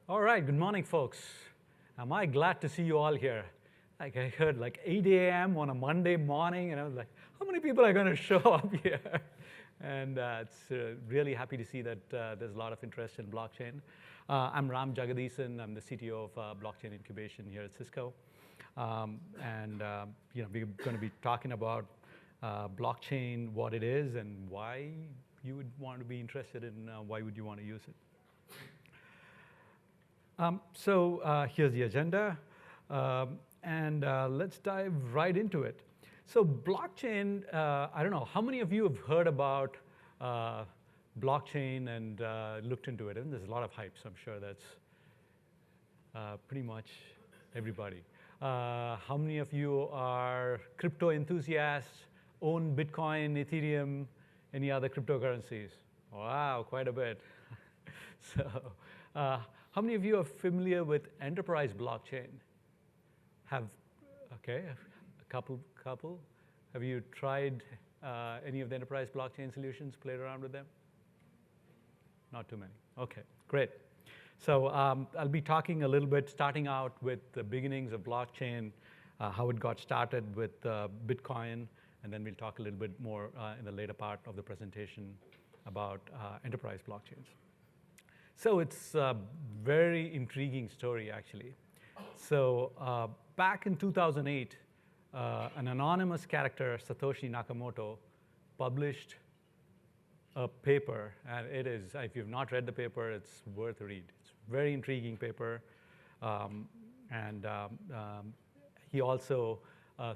All right, good morning, folks. Am I glad to see you all here? Like I heard like 8 a.m. on a Monday morning, and I was like, how many people are going to show up here? And it's really happy to see that there's a lot of interest in blockchain. I'm Ram Jagadithan. I'm the CTO of Blockchain Incubation here at Cisco. We're going to be talking about blockchain, what it is, and why you would want to be interested in why would you want to use it. Here's the agenda, let's dive right into it. So blockchain, I don't know, how many of you have heard about blockchain and looked into it? And there's a lot of hype, so I'm sure that's pretty much everybody. How many of you are crypto enthusiasts, own Bitcoin, Ethereum, any other cryptocurrencies? Wow, quite a bit. How many of you are familiar with enterprise blockchain? Okay, a couple. Have you tried any of the enterprise blockchain solutions, played around with them? Not too many. Okay, great. So I'll be talking a little bit, starting out with the beginnings of blockchain, how it got started with Bitcoin, and then we'll talk a little bit more in the later part of the presentation about enterprise blockchains. So it's a very intriguing story, actually. So back in 2008, an anonymous character, Satoshi Nakamoto, published a paper. And it is, if you've not read the paper, it's worth a read. It's a very intriguing paper. He also,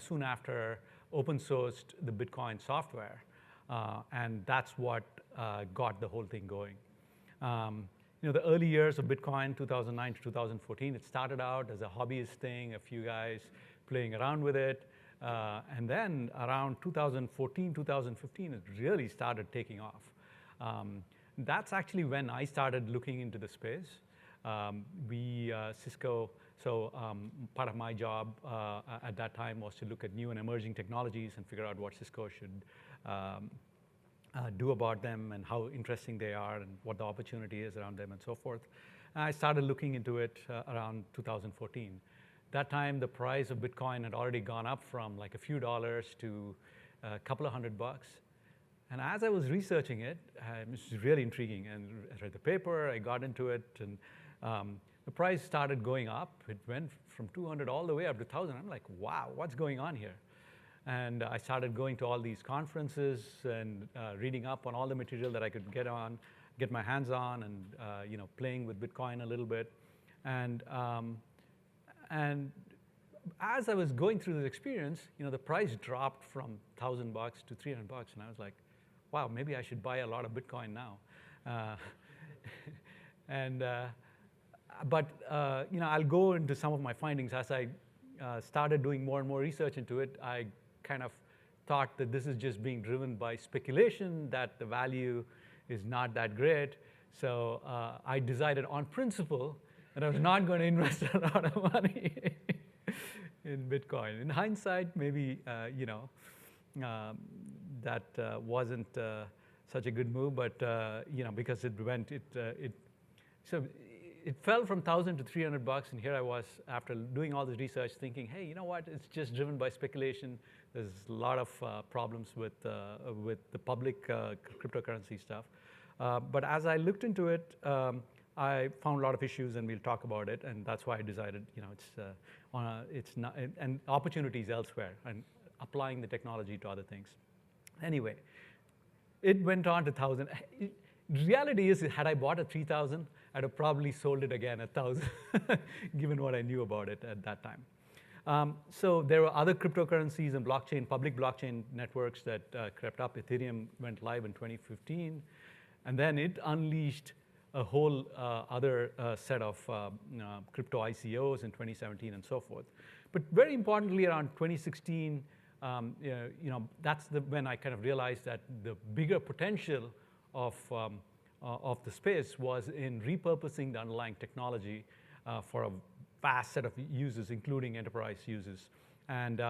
soon after, open sourced the Bitcoin software. And that's what got the whole thing going. The early years of Bitcoin, 2009 to 2014, it started out as a hobbyist thing, a few guys playing around with it. And then around 2014, 2015, it really started taking off. That's actually when I started looking into the space. Cisco, part of my job at that time was to look at new and emerging technologies and figure out what Cisco should do about them and how interesting they are and what the opportunity is around them and so forth. And I started looking into it around 2014. That time, the price of Bitcoin had already gone up from like a few dollars to a couple of $100. And as I was researching it, it was really intriguing. And I read the paper, I got into it, and the price started going up. It went from 200 all the way up to 1,000. I'm like, wow, what's going on here? And I started going to all these conferences and reading up on all the material that I could get my hands on, and playing with Bitcoin a little bit. And as I was going through this experience, the price dropped from $1,000 to $300, and I was like, wow, maybe I should buy a lot of Bitcoin now. I'll go into some of my findings as I started doing more and more research into it. I kind of thought that this is just being driven by speculation, that the value is not that great. So I decided on principle that I was not going to invest a lot of money in Bitcoin. In hindsight, maybe that wasn't such a good move, but because it fell from 1,000 to $300, and here I was after doing all this research thinking, hey, you know what, it's just driven by speculation. There's a lot of problems with the public cryptocurrency stuff. But as I looked into it, I found a lot of issues, and we'll talk about it, and that's why I decided, it's not, and opportunities elsewhere, and applying the technology to other things. Anyway, it went on to 1,000. Reality is, had I bought at 3,000, I'd have probably sold it again at 1,000, given what I knew about it at that time. So there were other cryptocurrencies and public blockchain networks that crept up. Ethereum went live in 2015, and then it unleashed a whole other set of crypto ICOs in 2017 and so forth. But very importantly, around 2016, that's when I kind of realized that the bigger potential of the space was in repurposing the underlying technology for a vast set of users, including enterprise users. And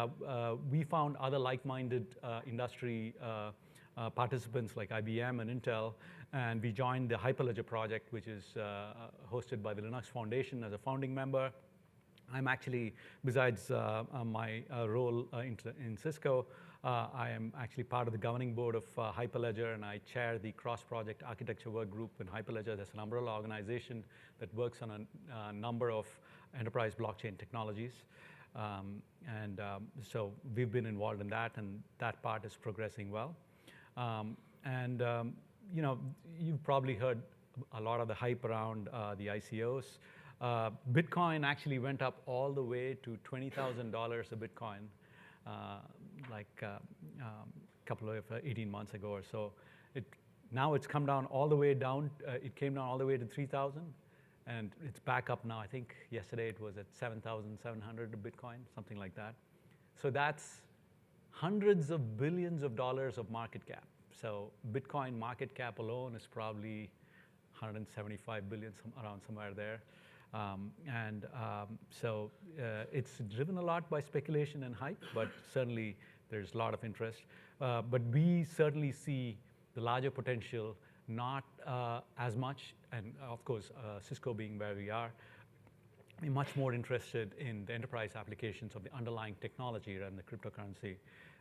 we found other like-minded industry participants like IBM and Intel, and we joined the Hyperledger project, which is hosted by the Linux Foundation as a founding member. I'm actually, besides my role in Cisco, I am actually part of the governing board of Hyperledger, and I chair the cross-project architecture work group in Hyperledger. That's an umbrella organization that works on a number of enterprise blockchain technologies. So we've been involved in that, and that part is progressing well. You know, you've probably heard a lot of the hype around the ICOs. Bitcoin actually went up all the way to $20,000 a Bitcoin, like a couple of 18 months ago or so. Now it's come down all the way down. It came down all the way to 3,000, and it's back up now. I think yesterday it was at 7,700 a Bitcoin, something like that. So that's hundreds of billions of dollars of market cap. So Bitcoin market cap alone is probably 175 billion, around somewhere there. So it's driven a lot by speculation and hype, but certainly there's a lot of interest. But we certainly see the larger potential, not as much, and of course, Cisco being where we are, we're much more interested in the enterprise applications of the underlying technology around the cryptocurrency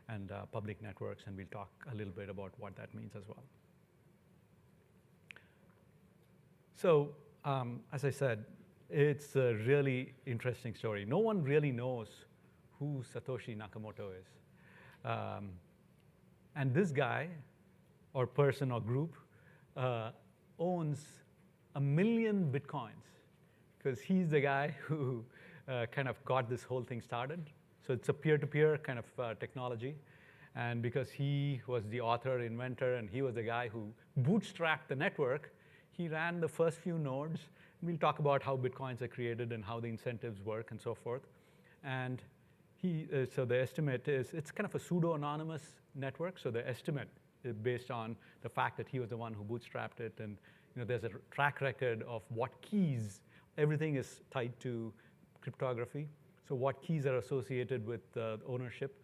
and public networks, and we'll talk a little bit about what that means as well. So, as I said, it's a really interesting story. No one really knows who Satoshi Nakamoto is. And this guy, or person or group, owns 1 million Bitcoins, because he's the guy who kind of got this whole thing started. So it's a peer-to-peer kind of technology. And because he was the author, inventor, and he was the guy who bootstrapped the network, he ran the first few nodes. We'll talk about how Bitcoins are created and how the incentives work and so forth. And so the estimate is, it's kind of a pseudo-anonymous network. So the estimate is based on the fact that he was the one who bootstrapped it. And you know, there's a track record of what keys, everything is tied to cryptography. So what keys are associated with ownership.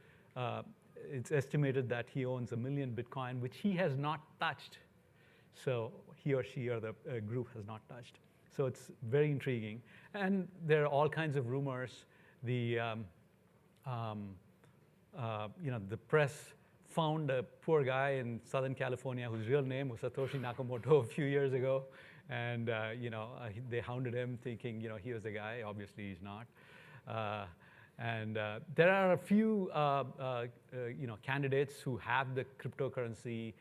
It's estimated that he owns 1 million Bitcoin, which he has not touched. So he or she or the group has not touched. So it's very intriguing. And there are all kinds of rumors. The press found a poor guy in Southern California whose real name was Satoshi Nakamoto a few years ago. And they hounded him thinking he was the guy. Obviously, he's not. There are a few candidates who have the cryptocurrency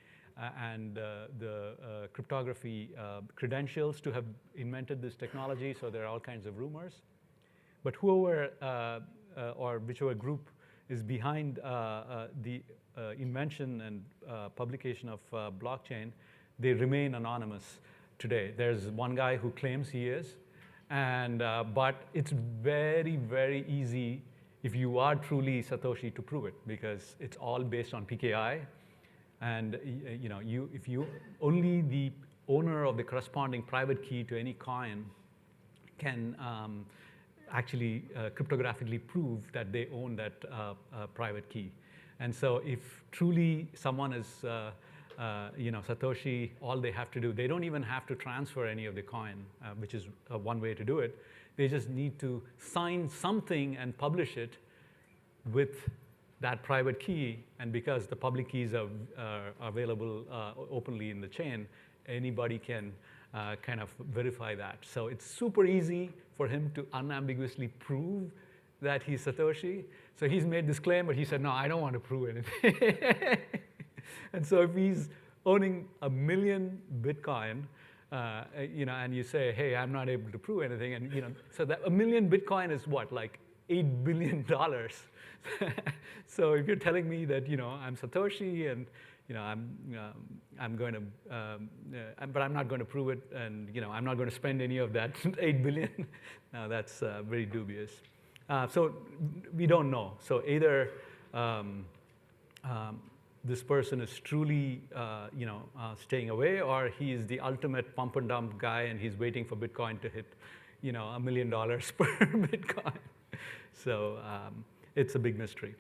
and the cryptography credentials to have invented this technology. So there are all kinds of rumors. But whoever or whichever group is behind the invention and publication of blockchain, they remain anonymous today. There's one guy who claims he is. But it's very, very easy if you are truly Satoshi to prove it, because it's all based on PKI. And if you only the owner of the corresponding private key to any coin can actually cryptographically prove that they own that private key. And so if truly someone is Satoshi, all they have to do, they don't even have to transfer any of the coin, which is one way to do it. They just need to sign something and publish it with that private key. And because the public keys are available openly in the chain, anybody can kind of verify that. So it's super easy for him to unambiguously prove that he's Satoshi. So he's made this claim, but he said, no, I don't want to prove anything. And so if he's owning 1 million Bitcoin, and you say, hey, I'm not able to prove anything, and so that 1 million Bitcoin is what, like $8 billion. So if you're telling me that I'm Satoshi and I'm going to, but I'm not going to prove it, and I'm not going to spend any of that 8 billion, now that's very dubious. So we don't know. So either this person is truly, staying away, or he is the ultimate pump and dump guy, and he's waiting for Bitcoin to hit, $1 million per Bitcoin. So it's a big mystery.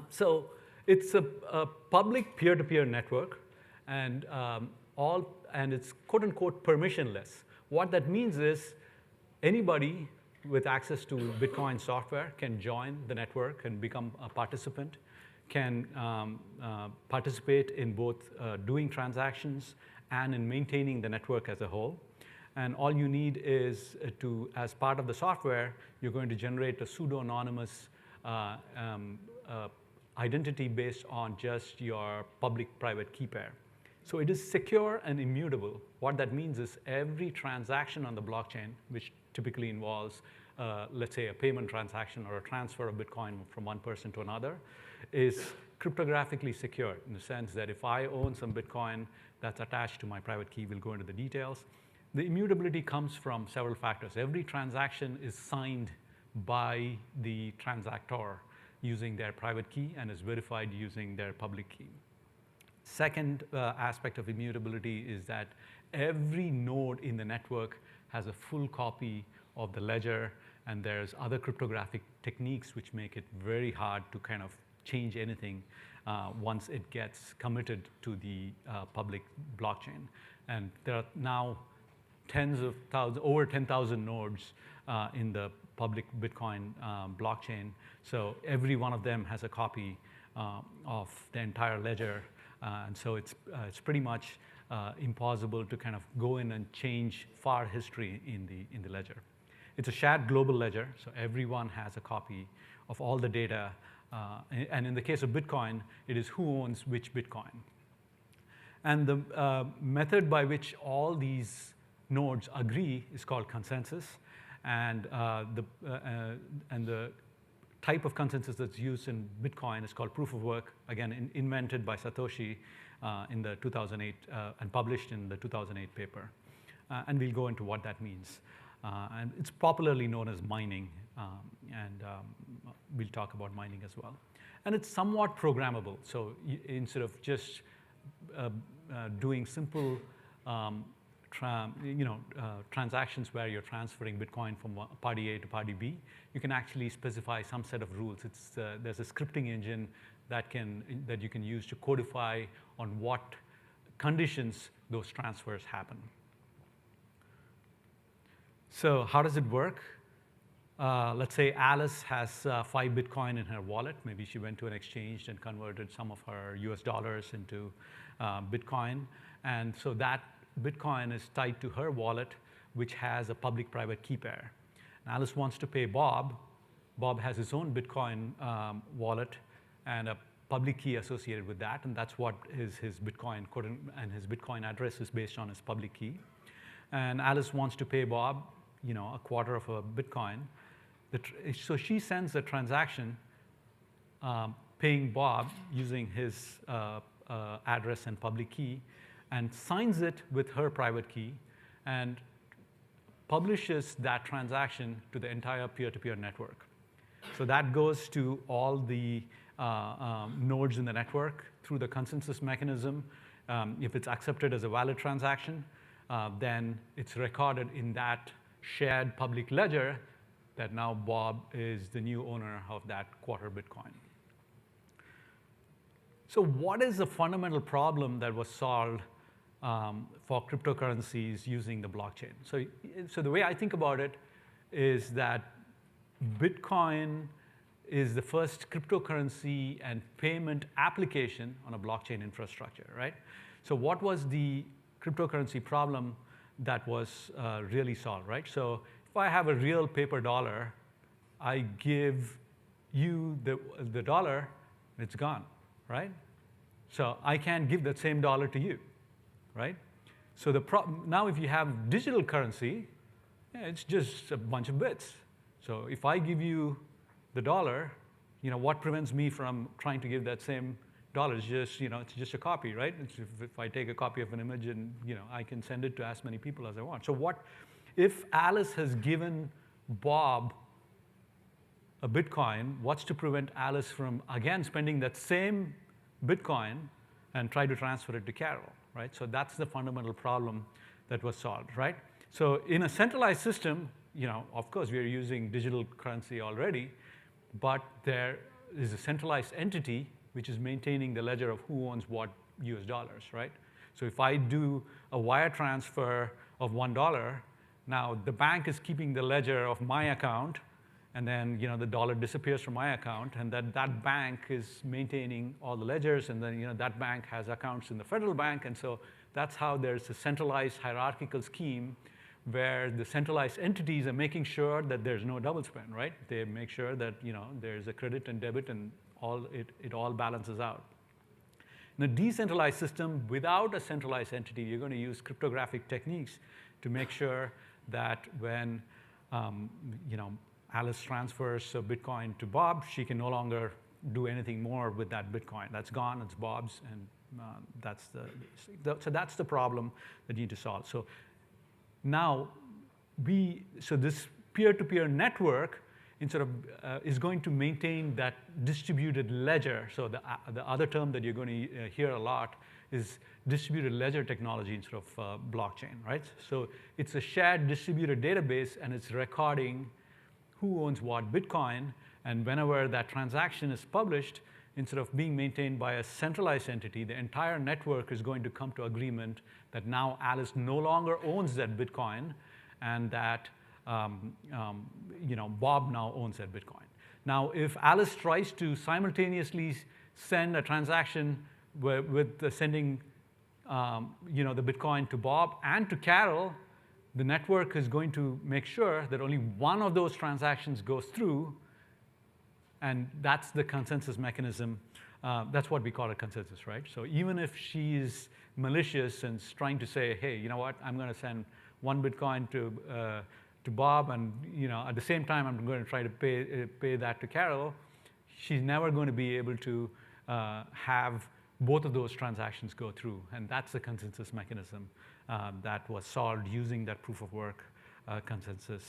So It's a public peer-to-peer network, and and it's quote-unquote permissionless. What that means is anybody with access to Bitcoin software can join the network and become a participant, can participate in both doing transactions and in maintaining the network as a whole. And all you need is as part of the software, you're going to generate a pseudo-anonymous identity based on just your public-private key pair. So it is secure and immutable. What that means is every transaction on the blockchain, which typically involves, let's say, a payment transaction or a transfer of Bitcoin from one person to another, is cryptographically secured in the sense that if I own some Bitcoin that's attached to my private key, we'll go into the details. The immutability comes from several factors. Every transaction is signed by the transactor using their private key and is verified using their public key. Second aspect of immutability is that every node in the network has a full copy of the ledger, and there's other cryptographic techniques which make it very hard to kind of change anything once it gets committed to the public blockchain. And there are now tens of thousands, over 10,000 nodes in the public Bitcoin blockchain. So every one of them has a copy of the entire ledger. And so it's pretty much impossible to kind of go in and change far history in the ledger. It's a shared global ledger, so everyone has a copy of all the data. And in the case of Bitcoin, it is who owns which Bitcoin. And the method by which all these nodes agree is called consensus. And the type of consensus that's used in Bitcoin is called proof of work, again, invented by Satoshi in the 2008 and published in the 2008 paper. And we'll go into what that means. And it's popularly known as mining, and we'll talk about mining as well. And it's somewhat programmable. So instead of just doing simple transactions where you're transferring Bitcoin from party A to party B, you can actually specify some set of rules. There's a scripting engine that you can use to codify on what conditions those transfers happen. So how does it work? Let's say Alice has 5 Bitcoin in her wallet. Maybe she went to an exchange and converted some of her US dollars into Bitcoin. And so that Bitcoin is tied to her wallet, which has a public-private key pair. And Alice wants to pay Bob. Bob has his own Bitcoin wallet and a public key associated with that, and that's what is his Bitcoin code, and his Bitcoin address is based on his public key. And Alice wants to pay Bob, a quarter of a Bitcoin. So she sends a transaction paying Bob using his address and public key, and signs it with her private key, and publishes that transaction to the entire peer-to-peer network. So that goes to all the nodes in the network through the consensus mechanism. If it's accepted as a valid transaction, then it's recorded in that shared public ledger that now Bob is the new owner of that quarter Bitcoin. So what is the fundamental problem that was solved for cryptocurrencies using the blockchain? So the way I think about it is that Bitcoin is the first cryptocurrency and payment application on a blockchain infrastructure, right? So what was the cryptocurrency problem that was really solved, right? So if I have a real paper dollar, I give you the dollar, it's gone, right? So I can't give that same dollar to you, right? So now if you have digital currency, it's just a bunch of bits. So if I give you the dollar, what prevents me from trying to give that same dollar? It's just, it's just a copy, right? If I take a copy of an image and, I can send it to as many people as I want. So if Alice has given Bob a Bitcoin, what's to prevent Alice from, again, spending that same Bitcoin and try to transfer it to Carol, right? So that's the fundamental problem that was solved, right? So in a centralized system, of course, we are using digital currency already, but there is a centralized entity which is maintaining the ledger of who owns what US dollars, right? So if I do a wire transfer of $1, now the bank is keeping the ledger of my account, and then the dollar disappears from my account, and that bank is maintaining all the ledgers, and then that bank has accounts in the federal bank, and so that's how there's a centralized hierarchical scheme where the centralized entities are making sure that there's no double spend, right? They make sure that there's a credit and debit, and it all balances out. In a decentralized system without a centralized entity, you're going to use cryptographic techniques to make sure that when Alice transfers a Bitcoin to Bob, she can no longer do anything more with that Bitcoin. That's gone, it's Bob's, and so that's the problem that you need to solve. So now this peer-to-peer network is going to maintain that distributed ledger. So the other term that you're going to hear a lot is distributed ledger technology instead of blockchain, right? So it's a shared distributed database, and it's recording who owns what Bitcoin, and whenever that transaction is published, instead of being maintained by a centralized entity, the entire network is going to come to agreement that now Alice no longer owns that Bitcoin, and that Bob now owns that Bitcoin. Now, if Alice tries to simultaneously send a transaction with sending the Bitcoin to Bob and to Carol, the network is going to make sure that only one of those transactions goes through, and that's the consensus mechanism. That's what we call a consensus, right? So even if she's malicious and trying to say, hey, you know what, I'm going to send one Bitcoin to Bob, and at the same time I'm going to try to pay that to Carol, she's never going to be able to have both of those transactions go through, and that's the consensus mechanism that was solved using that proof of work consensus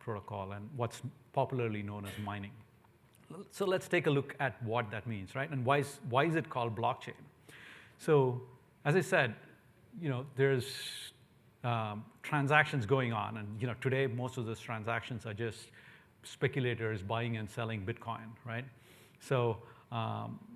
protocol, and what's popularly known as mining. So let's take a look at what that means, right? And why is it called blockchain? So as I said, there's transactions going on, and today most of those transactions are just speculators buying and selling Bitcoin, right? So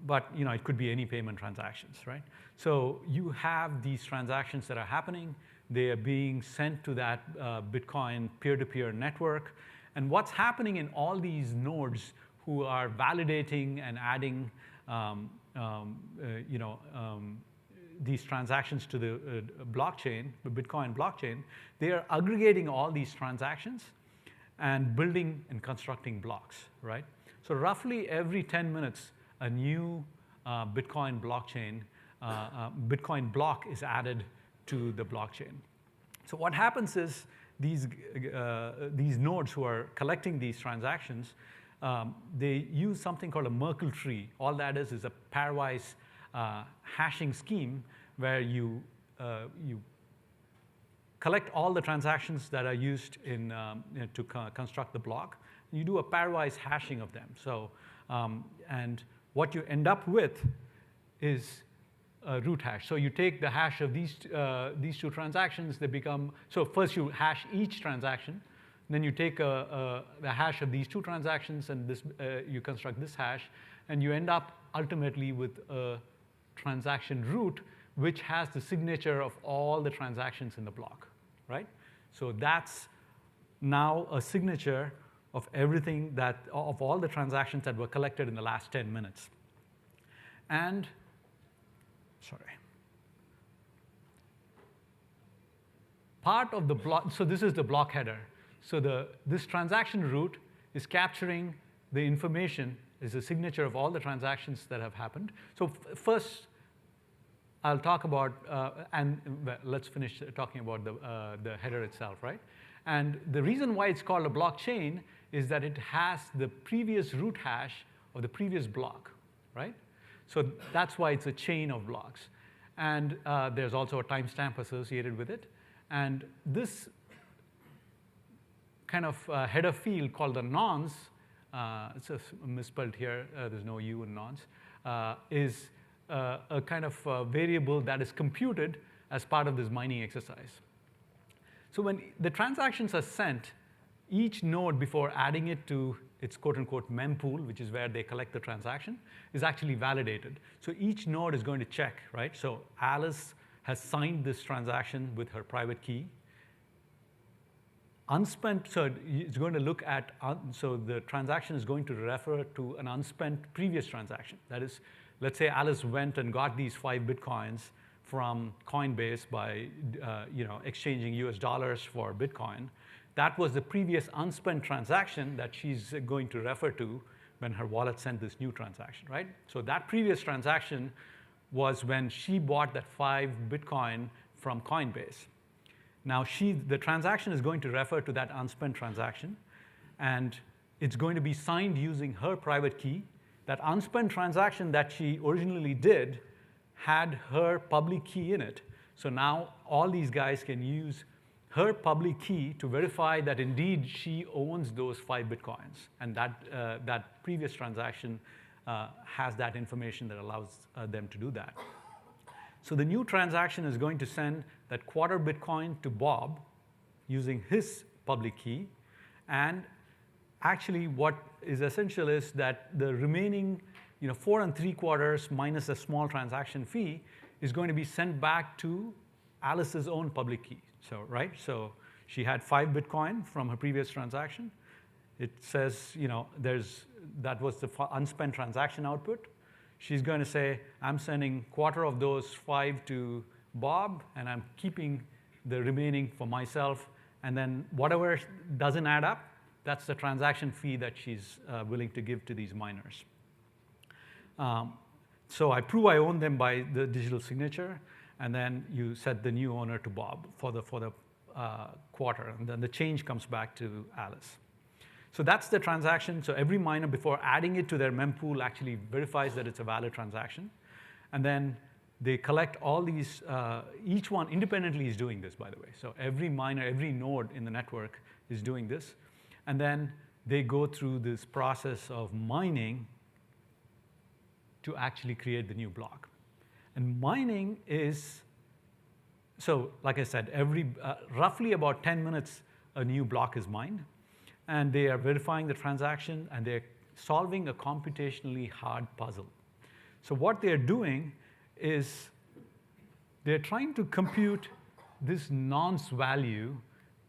but it could be any payment transactions, right? So you have these transactions that are happening. They are being sent to that Bitcoin peer-to-peer network, and what's happening in all these nodes who are validating and adding these transactions to the blockchain, the Bitcoin blockchain, they are aggregating all these transactions and building and constructing blocks, right? So roughly every 10 minutes, a new Bitcoin blockchain, Bitcoin block is added to the blockchain. So what happens is these nodes who are collecting these transactions, they use something called a Merkle tree. All that is a pairwise hashing scheme where you collect all the transactions that are used to construct the block. You do a pairwise hashing of them. So, and what you end up with is a root hash. So you take the hash of these two transactions. They become, so first you hash each transaction. Then you take the hash of these two transactions, and you construct this hash, and you end up ultimately with a transaction root, which has the signature of all the transactions in the block, right? So that's now a signature of everything of all the transactions that were collected in the last 10 minutes. And, sorry. Part of the block, so this is the block header. So this transaction root is capturing the information, is a signature of all the transactions that have happened. So first, I'll talk about, let's finish talking about the header itself, right? And the reason why it's called a blockchain is that it has the previous root hash of the previous block, right? So that's why it's a chain of blocks. And there's also a timestamp associated with it. And this kind of header field called the nonce, it's misspelled here, there's no U in nonce, is a kind of variable that is computed as part of this mining exercise. So when the transactions are sent, each node, before adding it to its quote-unquote mempool, which is where they collect the transaction, is actually validated. So each node is going to check, right? So Alice has signed this transaction with her private key. Unspent, so it's going to look at, so the transaction is going to refer to an unspent previous transaction. That is, let's say Alice went and got these 5 Bitcoins from Coinbase by exchanging US dollars for Bitcoin. That was the previous unspent transaction that she's going to refer to when her wallet sent this new transaction, right? So that previous transaction was when she bought that 5 Bitcoin from Coinbase. Now the transaction is going to refer to that unspent transaction, and it's going to be signed using her private key. That unspent transaction that she originally did had her public key in it. So now all these guys can use her public key to verify that indeed she owns those 5 Bitcoins. And that previous transaction has that information that allows them to do that. So the new transaction is going to send that quarter Bitcoin to Bob using his public key. And actually what is essential is that the remaining 4 3/4 minus a small transaction fee is going to be sent back to Alice's own public key. So, right? So she had 5 Bitcoin from her previous transaction. It says, that was the unspent transaction output. She's going to say, I'm sending quarter of those 5 to Bob, and I'm keeping the remaining for myself. And then whatever doesn't add up, that's the transaction fee that she's willing to give to these miners. So I prove I own them by the digital signature, and then you set the new owner to Bob for the quarter, and then the change comes back to Alice. So that's the transaction. So every miner, before adding it to their mempool, actually verifies that it's a valid transaction. And then they collect all these, each one independently is doing this, by the way. So every miner, every node in the network is doing this. And then they go through this process of mining to actually create the new block. And mining is, so like I said, roughly about 10 minutes, a new block is mined. And they are verifying the transaction, and they're solving a computationally hard puzzle. So what they're doing is they're trying to compute this nonce value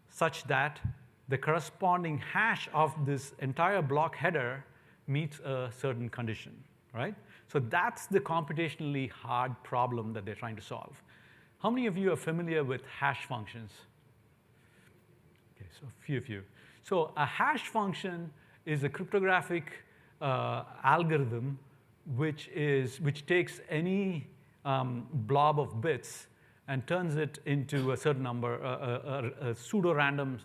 such that the corresponding hash of this entire block header meets a certain condition, right? So that's the computationally hard problem that they're trying to solve. How many of you are familiar with hash functions? Okay, so a few of you. So a hash function is a cryptographic algorithm which takes any blob of bits and turns it into a certain number, a pseudo-random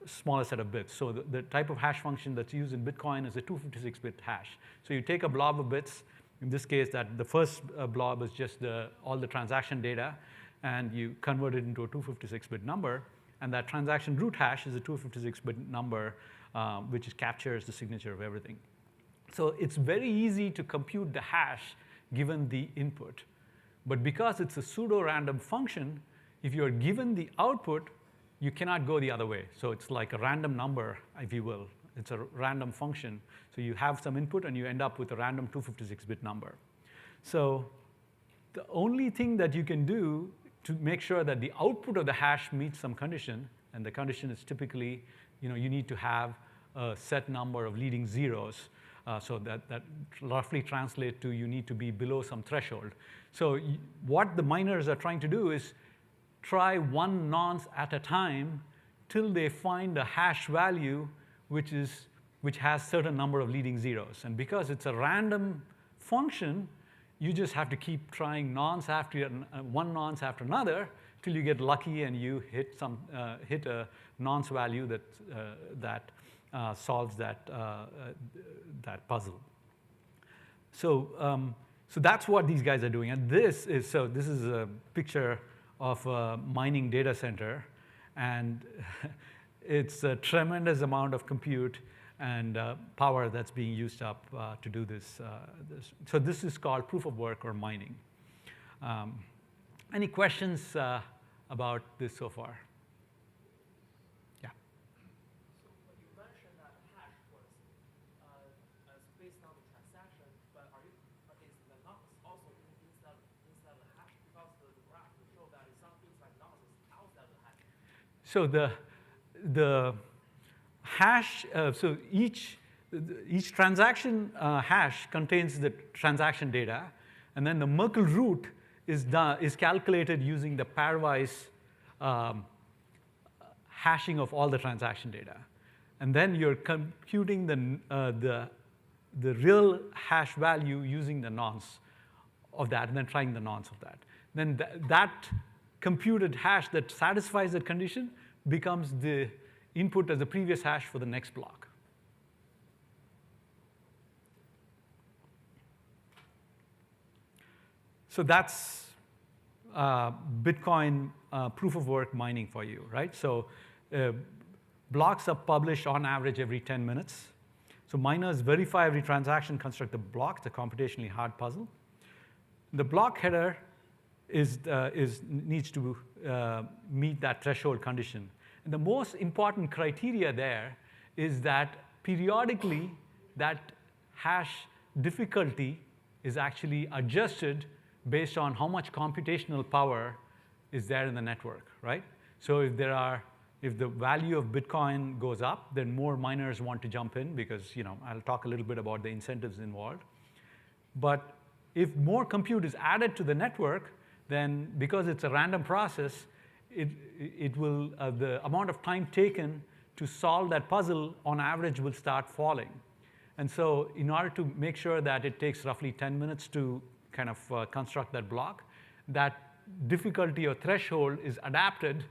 smaller set of bits. So the type of hash function that's used in Bitcoin is a 256-bit hash. So you take a blob of bits, in this case that the first blob is just all the transaction data, and you convert it into a 256-bit number. And that transaction root hash is a 256-bit number, which captures the signature of everything. So it's very easy to compute the hash given the input. But because it's a pseudo-random function, if you're given the output, you cannot go the other way. So it's like a random number, if you will. It's a random function. So you have some input, and you end up with a random 256-bit number. So the only thing that you can do to make sure that the output of the hash meets some condition, and the condition is typically, you need to have a set number of leading zeros, so that roughly translate to you need to be below some threshold. So what the miners are trying to do is try one nonce at a time till they find a hash value which has certain number of leading zeros. And because it's a random function, you just have to keep trying one nonce after another till you get lucky and you hit a nonce value that solves that puzzle. So that's what these guys are doing. And this is a picture of a mining data center, and it's a tremendous amount of compute and power that's being used up to do this. So this is called proof of work or mining. Any questions about this so far? Yeah. So you mentioned that hash was So the hash, so each transaction hash contains the transaction data, and then the Merkle root is calculated using the pairwise hashing of all the transaction data. And then you're computing the real hash value using the nonce of that, and then trying the nonce of that. Then that computed hash that satisfies that condition becomes the input as the previous hash for the next block. So that's Bitcoin proof of work mining for you, right? So blocks are published on average every 10 minutes. So miners verify every transaction, construct a block. It's a computationally hard puzzle. The block header needs to meet that threshold condition. And the most important criteria there is that periodically that hash difficulty is actually adjusted based on how much computational power is there in the network, right? So if the value of Bitcoin goes up, then more miners want to jump in because, I'll talk a little bit about the incentives involved. But if more compute is added to the network, then because it's a random process, it will the amount of time taken to solve that puzzle on average will start falling. And so in order to make sure that it takes roughly 10 minutes to kind of construct that block, that difficulty or threshold is adapted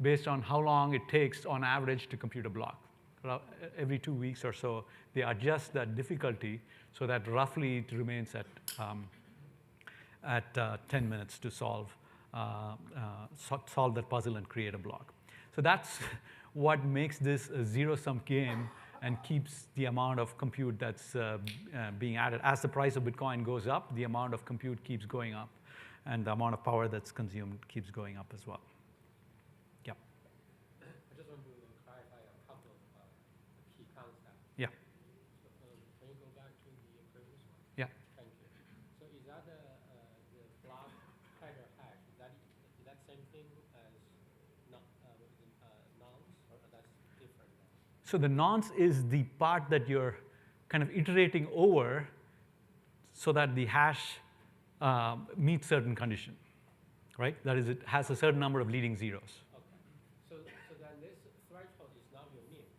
based on how long it takes on average to compute a block. Every 2 weeks or so, they adjust that difficulty so that roughly it remains at 10 minutes to solve that puzzle and create a block. So that's what makes this a zero-sum game and keeps the amount of compute that's being added. As the price of Bitcoin goes up, the amount of compute keeps going up, and the amount of power that's consumed keeps going up as well. Yeah. I just want to clarify a couple of key concepts. Yeah. Can you go back to the previous one? Yeah. Thank you. So is that the block header hash? Is that same thing as nonce, or that's different? So the nonce is the part that you're kind of iterating over so that the hash meets certain condition, right? That is, it has a certain number of leading zeros. Okay. So then this threshold is not unique.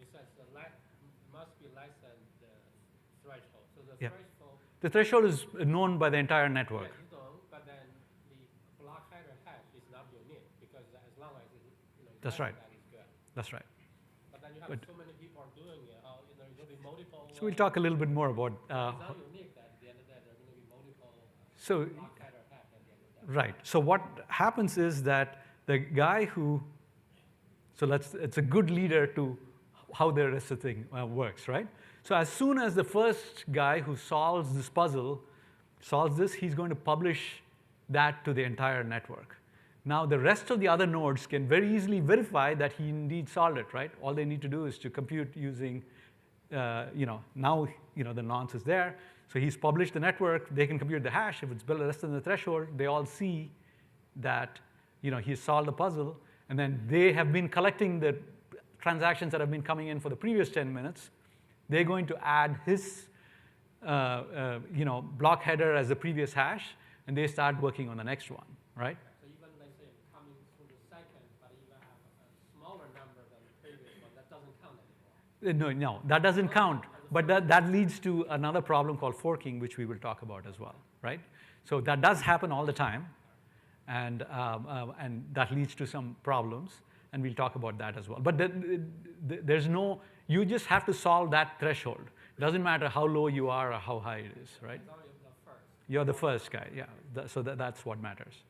It says must be less than the threshold. So the threshold. The threshold is known by the entire network. Yeah, it's known, but then the block header hash is not unique because as long as That's right. that is good. That's right. But then you have so many people are doing it. It will be multiple. So we'll talk a little bit more about. It's not unique that at the end of the day there are going to be multiple. So. Block header hash at the end of the day. Right. So what happens is that the guy who, it's a good leader to how the rest of the thing works, right? So as soon as the first guy who solves this puzzle solves this, he's going to publish that to the entire network. Now the rest of the other nodes can very easily verify that he indeed solved it, right? All they need to do is to compute using, now the nonce is there. So he's published the network. They can compute the hash. If it's below less than the threshold, they all see that he's solved the puzzle. And then they have been collecting the transactions that have been coming in for the previous 10 minutes. They're going to add his block header as the previous hash, and they start working on the next one, right? So even let's say coming through the second, but even have a smaller number than the previous one, that doesn't count anymore. No, that doesn't count. But that leads to another problem called forking, which we will talk about as well, right? So that does happen all the time, and that leads to some problems, and we'll talk about that as well. But there's no, you just have to solve that threshold. It doesn't matter how low you are or how high it is, right? You're the first guy, yeah. So that's what matters.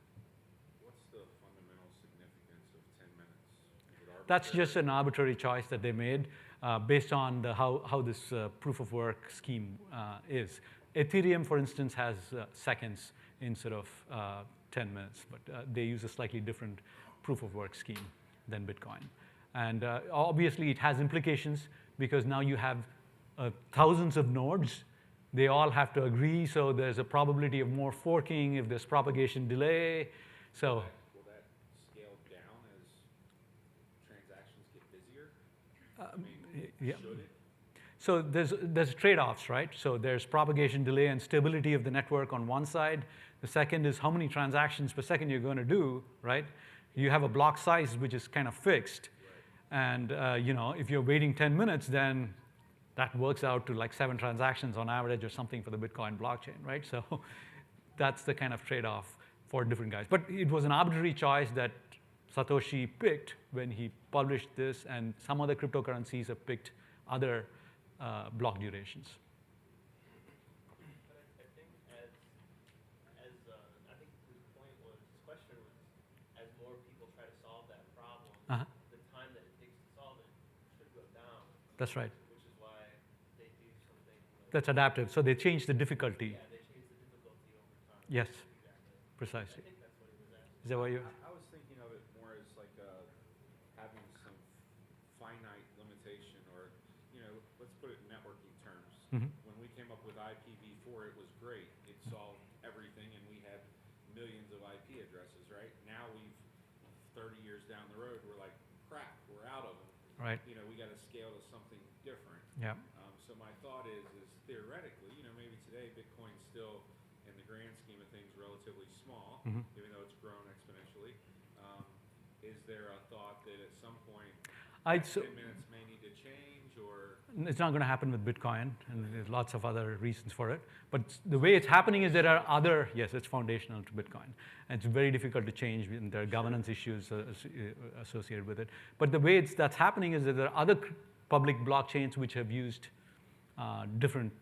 What's the fundamental significance of 10 minutes? That's just an arbitrary choice that they made based on how this proof of work scheme is. Ethereum, for instance, has seconds instead of 10 minutes, but they use a slightly different proof of work scheme than Bitcoin. And obviously, it has implications because now you have thousands of nodes. They all have to agree, so there's a probability of more forking if there's propagation delay. So will that scale down as Yeah. Should it? So there's trade-offs, right? So there's propagation delay and stability of the network on one side. The second is how many transactions per second you're going to do, right? You have a block size which is kind of fixed. And if you're waiting 10 minutes, then that works out to like 7 transactions on average or something for the Bitcoin blockchain, right? So that's the kind of trade-off for different guys. But it was an arbitrary choice that Satoshi picked when he published this, and some other cryptocurrencies have picked other block durations. But I think I think his point was, his question was, as more people try to solve that problem, the time that it takes to solve it should go down. That's right. Which is why they do something like That's adaptive. So they change the difficulty. yeah, they change the difficulty over time. Yes, Exactly. precisely. I think that's what he was asking. Is that what you? I was thinking of it more as like having some finite limitation, or let's put it in networking terms. Mhm. When we came up with IPv4, it was great. It solved everything, and we had millions of IP addresses. Right now, 30 years down the road, we're like, crap, we're out of them. Right. We got to scale to something different. Yeah. So my thought is theoretically, maybe today Bitcoin's still, in the grand scheme of things, relatively small, Mhm. even though it's grown exponentially. Is there a thought that at some point, So 10 minutes may need to change, or? it's not going to happen with Bitcoin, and there's lots of other reasons for it. But the way it's happening is there are other, yes, it's foundational to Bitcoin. And it's very difficult to change, and there are governance issues associated with it. But the way that's happening is that there are other public blockchains which have used different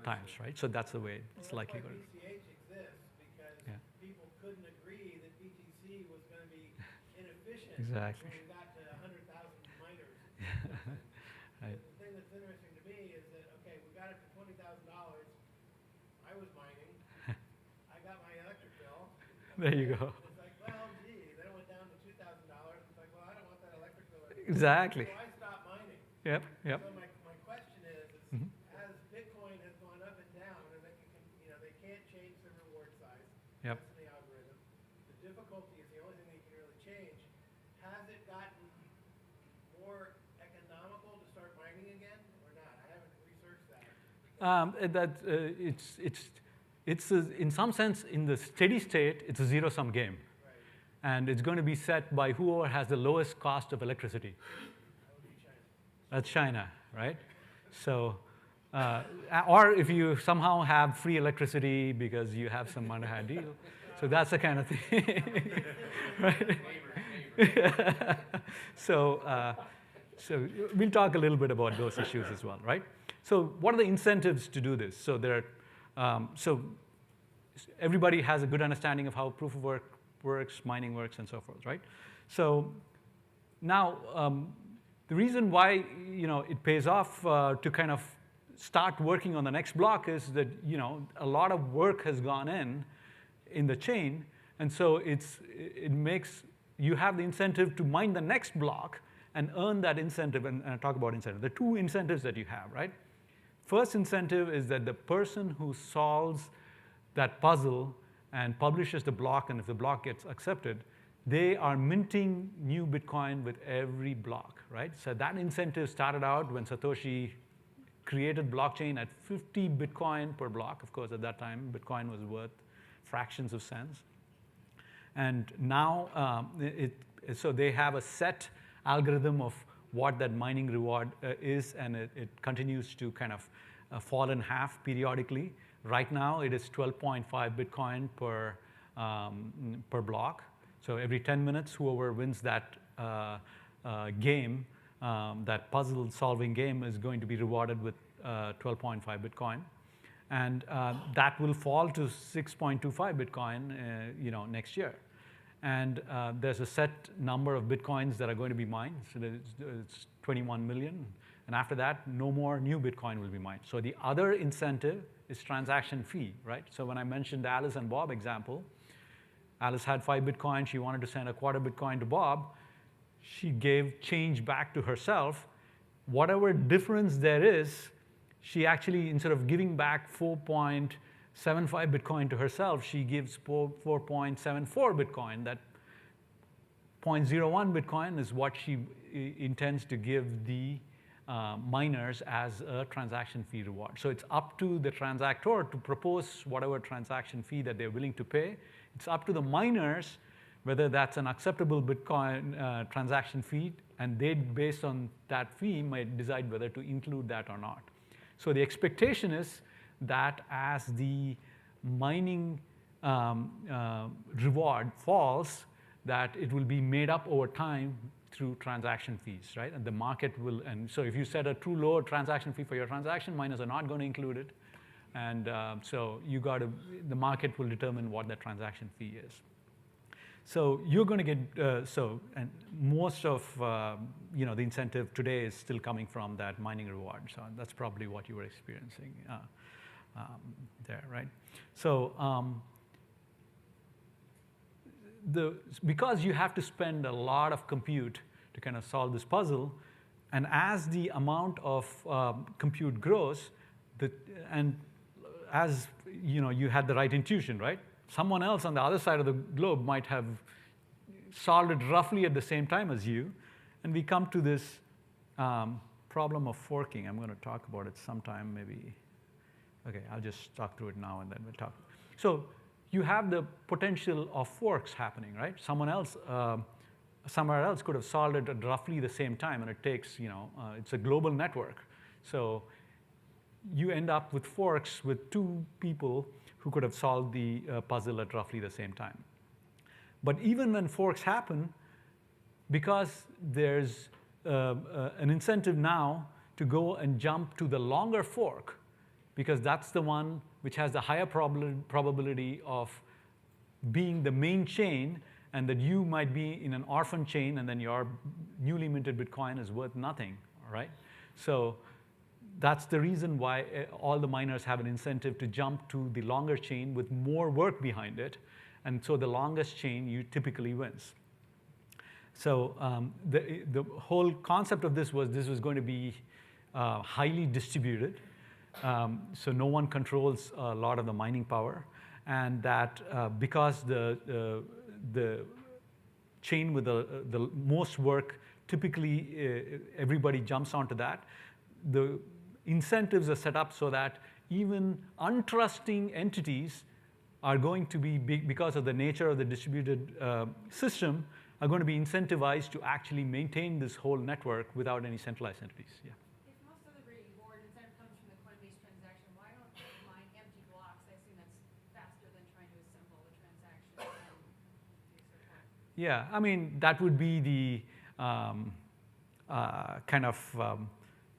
times, right? So that's the way it's likely going to. BCH exists because Yeah. people couldn't agree that BTC was going to be inefficient. Exactly. When we got to 100,000 miners. Right. The thing that's interesting to me is that, okay, we got it to $20,000. I was mining. I got my electric bill. There you go. It's like, well, gee, then it went down to $2,000. It's like, well, I don't want that electric bill anymore. Exactly. So I stopped mining. Yep. Yep. So my question is Mhm. as Bitcoin has gone up and down, and they they can't change the reward size. Yep. That's the algorithm. The difficulty is the only thing they can really change. Has it gotten more economical to start mining again, or not? I haven't researched that. It's in some sense, in the steady state, it's a zero-sum game. Right. And it's going to be set by whoever has the lowest cost of electricity. That would be China. That's China, right? So, or if you somehow have free electricity because you have some underhand deal. So that's the kind of thing, right? So we'll talk a little bit about those issues as well, right? So what are the incentives to do this? So so everybody has a good understanding of how proof of work works, mining works, and so forth, right? So now the reason why it pays off to kind of start working on the next block is that a lot of work has gone in the chain, and so it makes you have the incentive to mine the next block and earn that incentive. And I talk about incentive. The two incentives that you have, right? First incentive is that the person who solves that puzzle and publishes the block, and if the block gets accepted, they are minting new Bitcoin with every block, right? So that incentive started out when Satoshi created blockchain at 50 Bitcoin per block. Of course, at that time, Bitcoin was worth fractions of cents. And now, so they have a set algorithm of what that mining reward is, and it continues to kind of fall in half periodically. Right now, it is 12.5 Bitcoin per block. So every 10 minutes, whoever wins that game, that puzzle-solving game, is going to be rewarded with 12.5 Bitcoin. And that will fall to 6.25 Bitcoin next year. And there's a set number of Bitcoins that are going to be mined. So it's 21 million. And after that, no more new Bitcoin will be mined. So the other incentive is transaction fee, right? So when I mentioned the Alice and Bob example, Alice had 5 Bitcoin. She wanted to send a quarter Bitcoin to Bob. She gave change back to herself. Whatever difference there is, she actually, instead of giving back 4.75 Bitcoin to herself, she gives 4.74 Bitcoin. That 0.01 Bitcoin is what she intends to give the miners as a transaction fee reward. So it's up to the transactor to propose whatever transaction fee that they're willing to pay. It's up to the miners whether that's an acceptable Bitcoin transaction fee, and they, based on that fee, might decide whether to include that or not. So the expectation is that as the mining reward falls, that it will be made up over time through transaction fees, right? And the market will, and so if you set a too low transaction fee for your transaction, miners are not going to include it. And so you got to, the market will determine what that transaction fee is. So you're going to get, and most of, the incentive today is still coming from that mining reward. So that's probably what you were experiencing there, right? So because you have to spend a lot of compute to kind of solve this puzzle, and as the amount of compute grows, and as you had the right intuition, right? Someone else on the other side of the globe might have solved it roughly at the same time as you, and we come to this problem of forking. I'm going to talk about it sometime, maybe. Okay, I'll just talk through it now, and then we'll talk. So you have the potential of forks happening, right? Someone else, somewhere else could have solved it at roughly the same time, and it takes, it's a global network. So you end up with forks with two people who could have solved the puzzle at roughly the same time. But even when forks happen, because there's an incentive now to go and jump to the longer fork, because that's the one which has the higher probability of being the main chain, and that you might be in an orphan chain, and then your newly minted Bitcoin is worth nothing, all right? So that's the reason why all the miners have an incentive to jump to the longer chain with more work behind it. And so the longest chain typically wins. So the whole concept of this was going to be highly distributed. So no one controls a lot of the mining power. And that because the chain with the most work, typically everybody jumps onto that. The incentives are set up so that even untrusting entities are going to be, because of the nature of the distributed system, are going to be incentivized to actually maintain this whole network without any centralized entities. Yeah. If most of the reward incentive comes from the coin-based transaction, why don't they mine empty blocks? I assume that's faster than trying to assemble the transaction. Yeah, I mean, that would be the kind of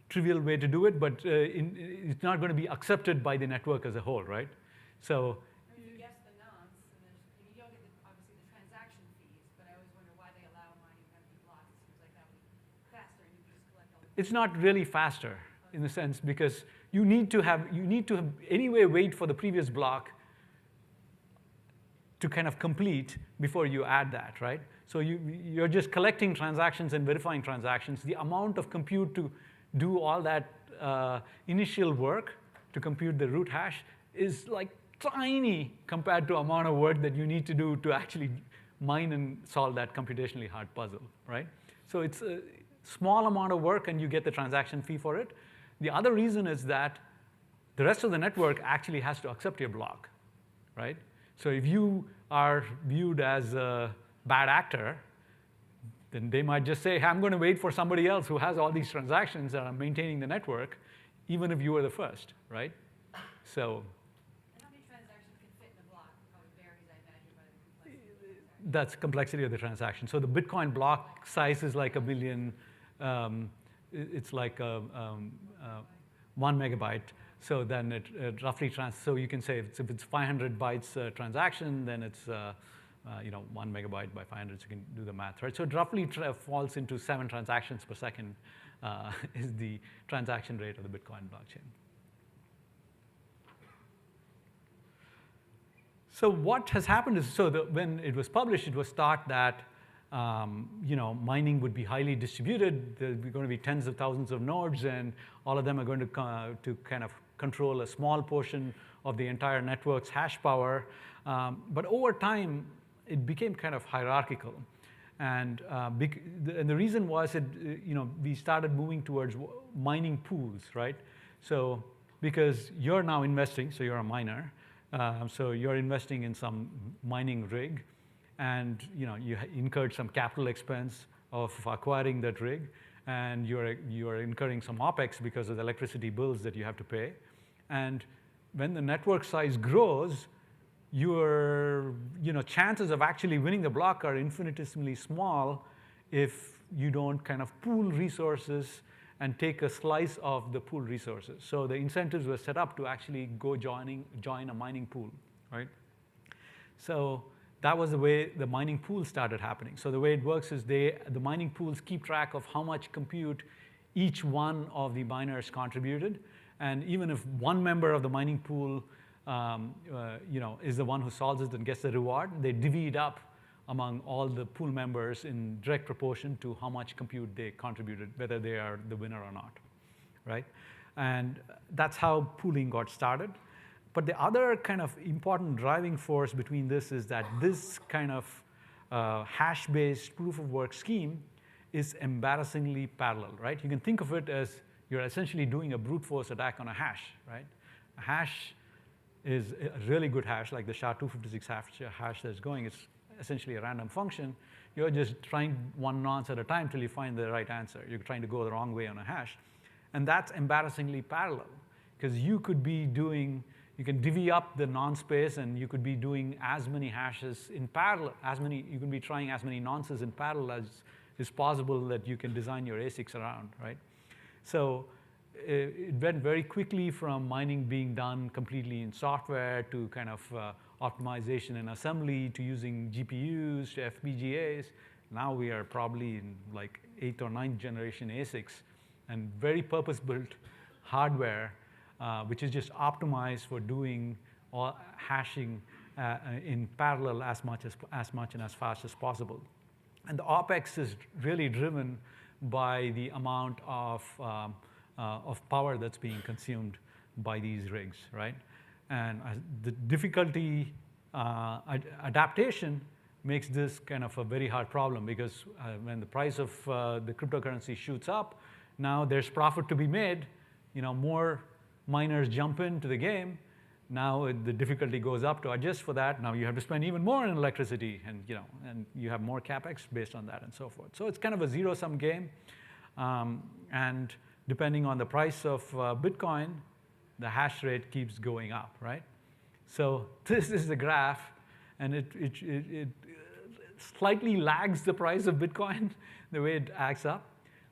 trivial way to do it, but it's not going to be accepted by the network as a whole, right? So if you guess the nonce, and you don't get obviously the transaction fees, but I always wonder why they allow mining empty blocks. It seems like that would be faster, and you can just collect all the. It's not really faster in the sense, because you need to have anyway wait for the previous block to kind of complete before you add that, right? So you're just collecting transactions and verifying transactions. The amount of compute to do all that initial work to compute the root hash is like tiny compared to the amount of work that you need to do to actually mine and solve that computationally hard puzzle, right? So it's a small amount of work, and you get the transaction fee for it. The other reason is that the rest of the network actually has to accept your block, right? So if you are viewed as a bad actor, then they might just say, hey, I'm going to wait for somebody else who has all these transactions and are maintaining the network, even if you were the first, right? So And how many transactions can fit in a block? Probably varies, I imagine, by the complexity of the transaction. that's complexity of the transaction. So the Bitcoin block size is like a billion. It's like 1 megabyte. So then it roughly so you can say if it's 500 bytes transaction, then it's 1 megabyte by 500, so you can do the math, right? So it roughly falls into 7 transactions per second is the transaction rate of the Bitcoin blockchain. So what has happened is, when it was published, it was thought that mining would be highly distributed. There's going to be tens of thousands of nodes, and all of them are going to kind of control a small portion of the entire network's hash power. But over time, it became kind of hierarchical. And, and the reason was that we started moving towards mining pools, right? So because you're now investing, so you're a miner, so you're investing in some mining rig, and you incurred some capital expense of acquiring that rig, and you're incurring some OpEx because of the electricity bills that you have to pay. And when the network size grows, your chances of actually winning the block are infinitesimally small if you don't kind of pool resources and take a slice of the pool resources. So the incentives were set up to actually go join a mining pool, right? So that was the way the mining pool started happening. So the way it works is the mining pools keep track of how much compute each one of the miners contributed. And even if one member of the mining pool is the one who solves it and gets the reward, they divvy it up among all the pool members in direct proportion to how much compute they contributed, whether they are the winner or not, right? And that's how pooling got started. But the other kind of important driving force between this is that this kind of hash-based proof-of-work scheme is embarrassingly parallel, right? You can think of it as you're essentially doing a brute force attack on a hash, right? A hash is a really good hash, like the SHA-256 hash that's going. It's essentially a random function. You're just trying one nonce at a time till you find the right answer. You're trying to go the wrong way on a hash. And that's embarrassingly parallel, because you could be doing, you can divvy up the nonce space, and you could be doing as many hashes in parallel, you can be trying as many nonces in parallel as is possible that you can design your ASICs around, right? So it went very quickly from mining being done completely in software to kind of optimization and assembly to using GPUs to FPGAs. Now we are probably in like 8th or 9th generation ASICs and very purpose-built hardware, which is just optimized for doing all hashing in parallel as much and as fast as possible. And the OpEx is really driven by the amount of power that's being consumed by these rigs, right? And the difficulty adaptation makes this kind of a very hard problem, because when the price of the cryptocurrency shoots up, now there's profit to be made. More miners jump into the game. Now the difficulty goes up to adjust for that. Now you have to spend even more on electricity, and and you have more capex based on that, and so forth. So it's kind of a zero-sum game, and depending on the price of Bitcoin, the hash rate keeps going up, right? So this is the graph, and it slightly lags the price of Bitcoin, the way it acts up.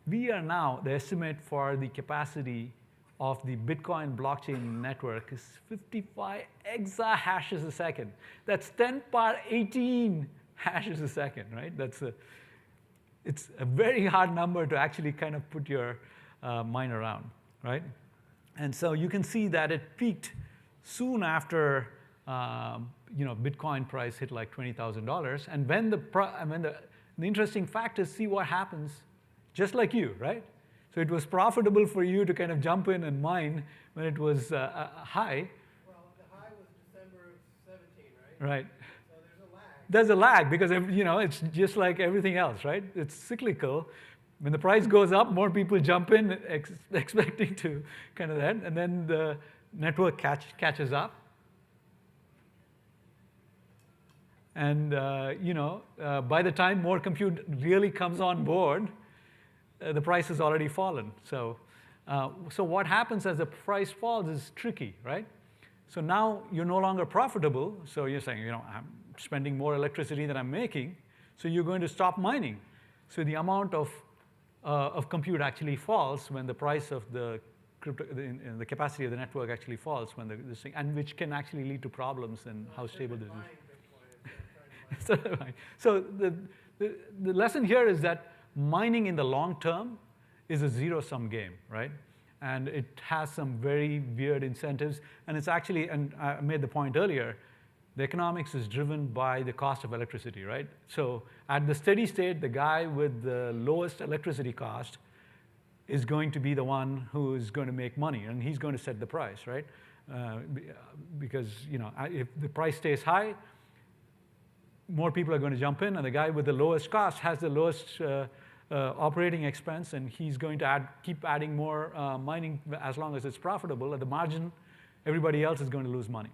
We are now, the estimate for the capacity of the Bitcoin blockchain network is 55 exahashes a second. That's 10 power 18 hashes a second, right? It's a very hard number to actually kind of put your mine around, right? And so you can see that it peaked soon after Bitcoin price hit like $20,000. And when the interesting fact is, see what happens, just like you, right? So it was profitable for you to kind of jump in and mine when it was high. Well, the high was December of 17, right? Right. So there's a lag. There's a lag because it's just like everything else, right? It's cyclical. When the price goes up, more people jump in expecting to kind of that, and then the network catches up. And by the time more compute really comes on board, the price has already fallen. So what happens as the price falls is tricky, right? So now you're no longer profitable. So you're saying, I'm spending more electricity than I'm making, so you're going to stop mining. So the amount of compute actually falls when the price of the the capacity of the network actually falls when this thing, and which can actually lead to problems in how stable this is. So the lesson here is that mining in the long term is a zero-sum game, right? And it has some very weird incentives. And it's actually, and I made the point earlier, the economics is driven by the cost of electricity, right? So at the steady state, the guy with the lowest electricity cost is going to be the one who is going to make money, and he's going to set the price, right? Because if the price stays high, more people are going to jump in, and the guy with the lowest cost has the lowest operating expense, and he's going to keep adding more mining as long as it's profitable. At the margin, everybody else is going to lose money.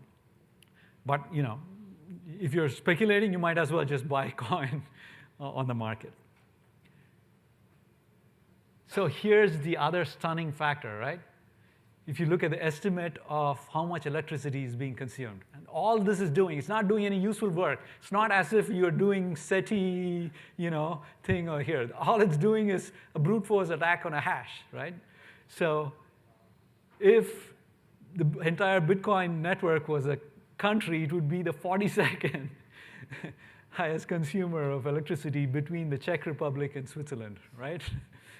But if you're speculating, you might as well just buy coin on the market. So here's the other stunning factor, right? If you look at the estimate of how much electricity is being consumed, and all this is doing, it's not doing any useful work. It's not as if you're doing SETI, thing over here. All it's doing is a brute force attack on a hash, right? So if the entire Bitcoin network was a country, it would be the 42nd highest consumer of electricity between the Czech Republic and Switzerland, right?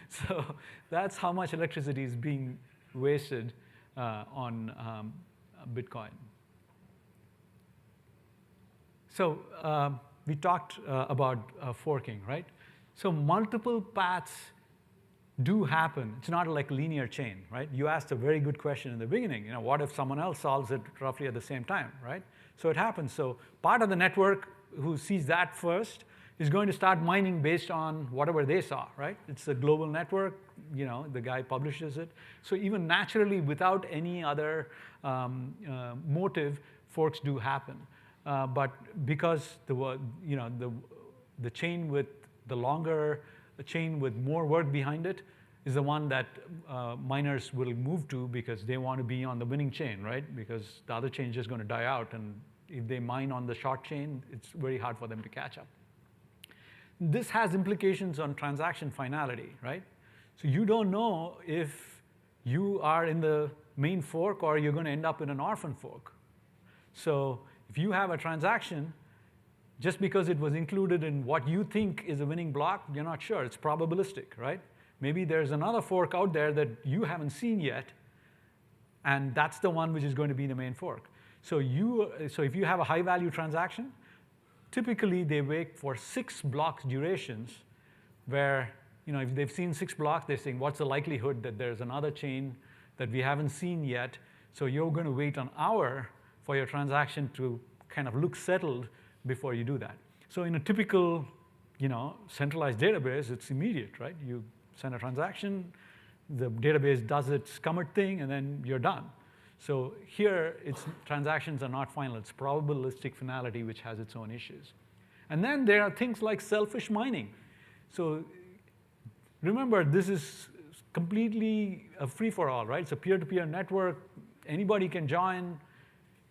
So that's how much electricity is being wasted on Bitcoin. So we talked about forking, right? So multiple paths do happen. It's not like a linear chain, right? You asked a very good question in the beginning. What if someone else solves it roughly at the same time, right? So it happens. So part of the network who sees that first is going to start mining based on whatever they saw, right? It's a global network. The guy publishes it. So even naturally, without any other motive, forks do happen. But because the chain with the longer chain with more work behind it is the one that miners will move to because they want to be on the winning chain, right? Because the other chain is just going to die out, and if they mine on the short chain, it's very hard for them to catch up. This has implications on transaction finality, right? So you don't know if you are in the main fork or you're going to end up in an orphan fork. So if you have a transaction, just because it was included in what you think is a winning block, you're not sure. It's probabilistic, right? Maybe there's another fork out there that you haven't seen yet, and that's the one which is going to be the main fork. So if you have a high-value transaction, typically they wait for 6 blocks durations where, if they've seen 6 blocks, they're saying, what's the likelihood that there's another chain that we haven't seen yet? So you're going to wait an hour for your transaction to kind of look settled before you do that. So in a typical, centralized database, it's immediate, right? You send a transaction, the database does its commit thing, and then you're done. So here, transactions are not final. It's probabilistic finality, which has its own issues. And then there are things like selfish mining. So remember, this is completely a free-for-all, right? It's a peer-to-peer network. Anybody can join.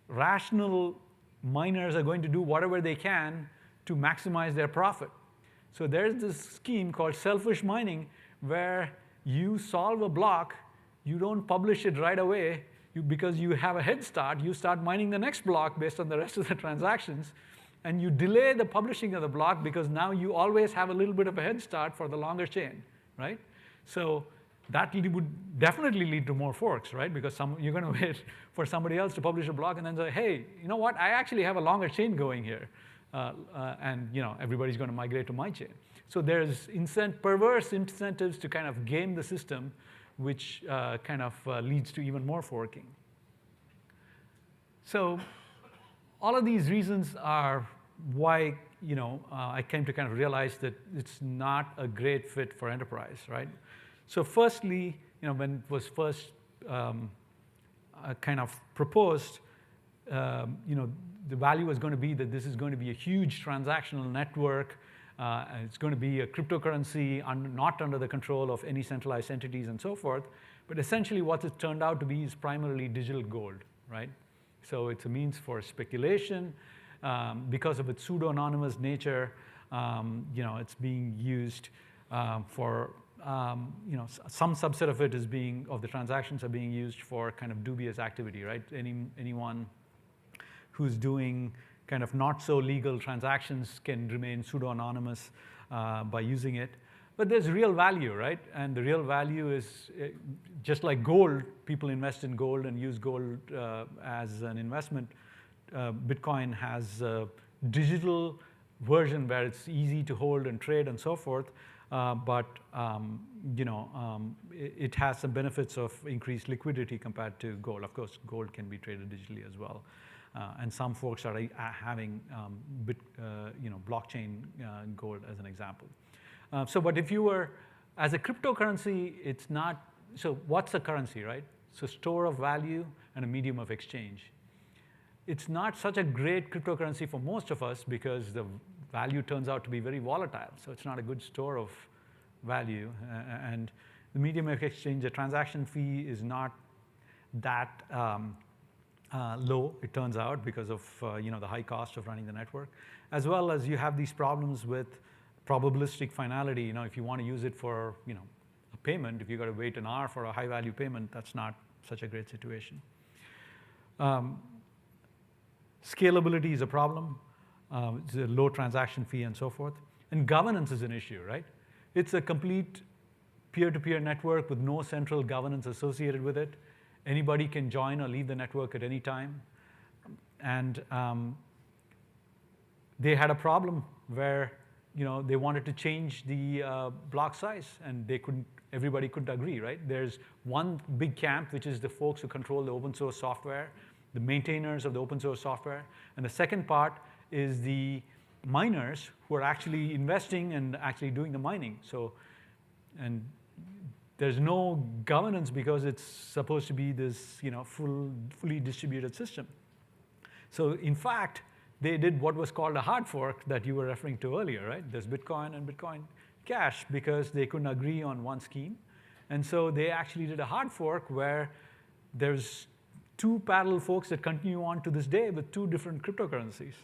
Rational miners are going to do whatever they can to maximize their profit. So there's this scheme called selfish mining where you solve a block, you don't publish it right away, because you have a head start, you start mining the next block based on the rest of the transactions, and you delay the publishing of the block because now you always have a little bit of a head start for the longer chain, right? So that would definitely lead to more forks, right? Because you're going to wait for somebody else to publish a block and then say, hey, you know what? I actually have a longer chain going here. And everybody's going to migrate to my chain. So there's perverse incentives to kind of game the system, which kind of leads to even more forking. So all of these reasons are why I came to kind of realize that it's not a great fit for enterprise, right? So firstly, when it was first kind of proposed, the value was going to be that this is going to be a huge transactional network. It's going to be a cryptocurrency not under the control of any centralized entities and so forth. But essentially what it turned out to be is primarily digital gold, right? So it's a means for speculation. Because of its pseudo-anonymous nature, it's being used for, some subset of it of the transactions are being used for kind of dubious activity, right? Anyone who's doing kind of not so legal transactions can remain pseudo-anonymous by using it. But there's real value, right? And the real value is just like gold. People invest in gold and use gold as an investment. Bitcoin has a digital version where it's easy to hold and trade and so forth. But it has some benefits of increased liquidity compared to gold. Of course, gold can be traded digitally as well. And some folks are having blockchain gold as an example. But if you were, as a cryptocurrency, it's not, so what's a currency, right? So store of value and a medium of exchange. It's not such a great cryptocurrency for most of us because the value turns out to be very volatile. So it's not a good store of value. And the medium of exchange, the transaction fee is not that low, it turns out, because of the high cost of running the network. As well as you have these problems with probabilistic finality. If you want to use it for a payment, if you've got to wait an hour for a high-value payment, that's not such a great situation. Scalability is a problem. It's a low transaction fee and so forth. And governance is an issue, right? It's a complete peer-to-peer network with no central governance associated with it. Anybody can join or leave the network at any time. And they had a problem where they wanted to change the block size, and everybody couldn't agree, right? There's one big camp, which is the folks who control the open source software, the maintainers of the open source software. And the second part is the miners who are actually investing and actually doing the mining. And there's no governance because it's supposed to be this fully distributed system. So in fact, they did what was called a hard fork that you were referring to earlier, right? There's Bitcoin and Bitcoin Cash because they couldn't agree on one scheme. And so they actually did a hard fork where there's two parallel forks that continue on to this day with two different cryptocurrencies.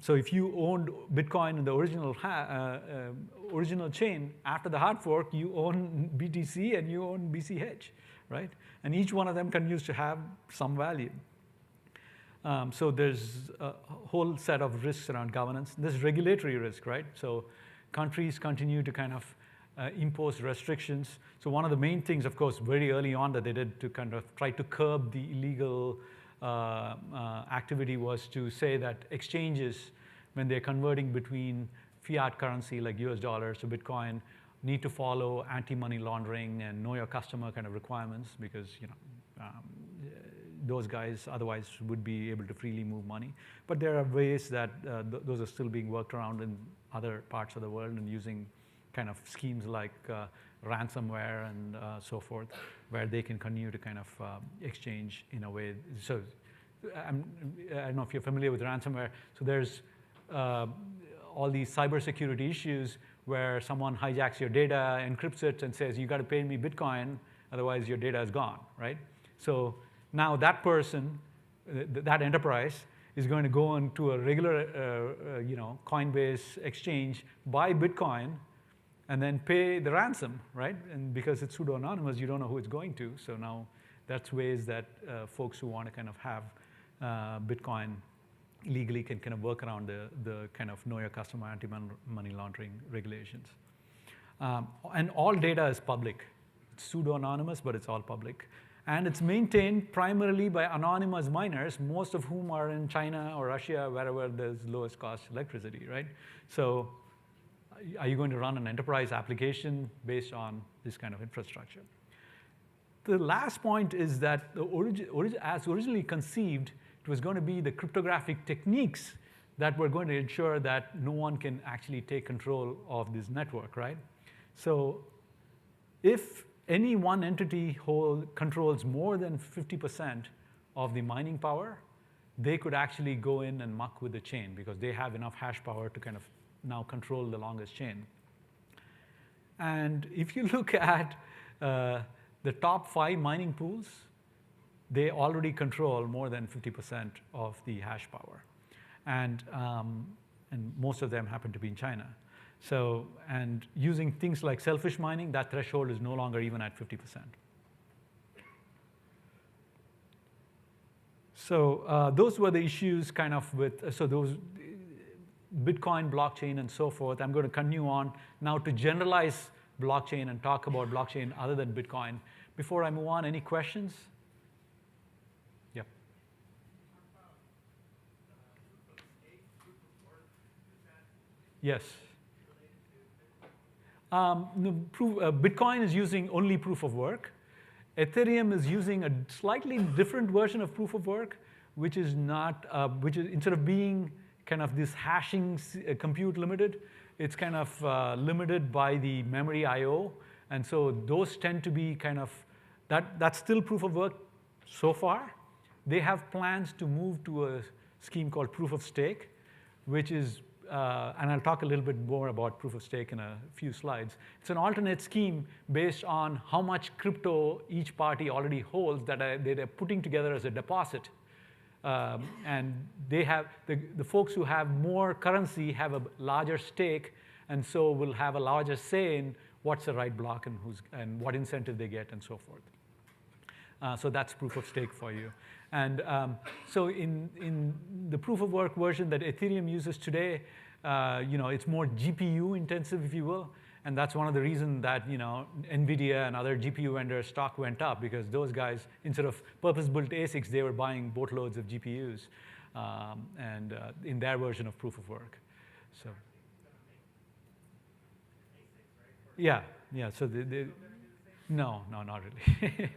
So if you owned Bitcoin in the original chain, after the hard fork, you own BTC and you own BCH, right? And each one of them continues to have some value. So there's a whole set of risks around governance. There's regulatory risk, right? So countries continue to kind of impose restrictions. So one of the main things, of course, very early on that they did to kind of try to curb the illegal activity was to say that exchanges, when they're converting between fiat currency like US dollars to Bitcoin, need to follow anti-money laundering and know your customer kind of requirements because those guys otherwise would be able to freely move money. But there are ways that those are still being worked around in other parts of the world and using kind of schemes like ransomware and so forth, where they can continue to kind of exchange in a way. So I don't know if you're familiar with ransomware. So there's all these cybersecurity issues where someone hijacks your data, encrypts it, and says, you got to pay me Bitcoin, otherwise your data is gone, right? So now that person, that enterprise, is going to go into a regular Coinbase exchange, buy Bitcoin, and then pay the ransom, right? And because it's pseudo-anonymous, you don't know who it's going to. So now that's ways that folks who want to kind of have Bitcoin legally can kind of work around the kind of know your customer anti-money laundering regulations. And all data is public. It's pseudo-anonymous, but it's all public. And it's maintained primarily by anonymous miners, most of whom are in China or Russia, wherever there's lowest cost electricity, right? So are you going to run an enterprise application based on this kind of infrastructure? The last point is that as originally conceived, it was going to be the cryptographic techniques that were going to ensure that no one can actually take control of this network, right? So if any one entity controls more than 50% of the mining power, they could actually go in and muck with the chain because they have enough hash power to kind of now control the longest chain. And if you look at the top 5 mining pools, they already control more than 50% of the hash power. And most of them happen to be in China. So, and using things like selfish mining, that threshold is no longer even at 50%. So those were the issues kind of with, so those Bitcoin, blockchain, and so forth. I'm going to continue on now to generalize blockchain and talk about blockchain other than Bitcoin. Before I move on, any questions? Yeah. Yes. Bitcoin is using only proof of work. Ethereum is using a slightly different version of proof of work, which is not, which is instead of being kind of this hashing compute limited, it's kind of limited by the memory I/O, and so those tend to be kind of that's still proof of work so far. They have plans to move to a scheme called proof of stake, which is, and I'll talk a little bit more about proof of stake in a few slides. It's an alternate scheme based on how much crypto each party already holds that they're putting together as a deposit. And they have, the folks who have more currency have a larger stake, and so will have a larger say in what's the right block and what incentive they get and so forth. So that's proof of stake for you. And so in the proof of work version that Ethereum uses today, it's more GPU intensive, if you will. And that's one of the reasons that NVIDIA and other GPU vendors stock went up, because those guys, instead of purpose-built ASICs, they were buying boatloads of GPUs in their version of proof of work. So yeah. So no, not really.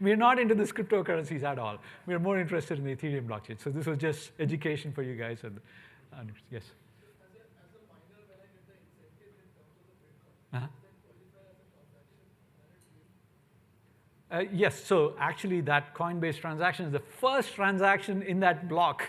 We're not into this cryptocurrencies at all. We're more interested in the Ethereum blockchain. So this was just education for you guys. And yes. As a miner, when I get the incentive in terms of the Bitcoin, Uh-huh. does that qualify as a transaction? Yes, so actually that Coinbase transaction is the first transaction in that block,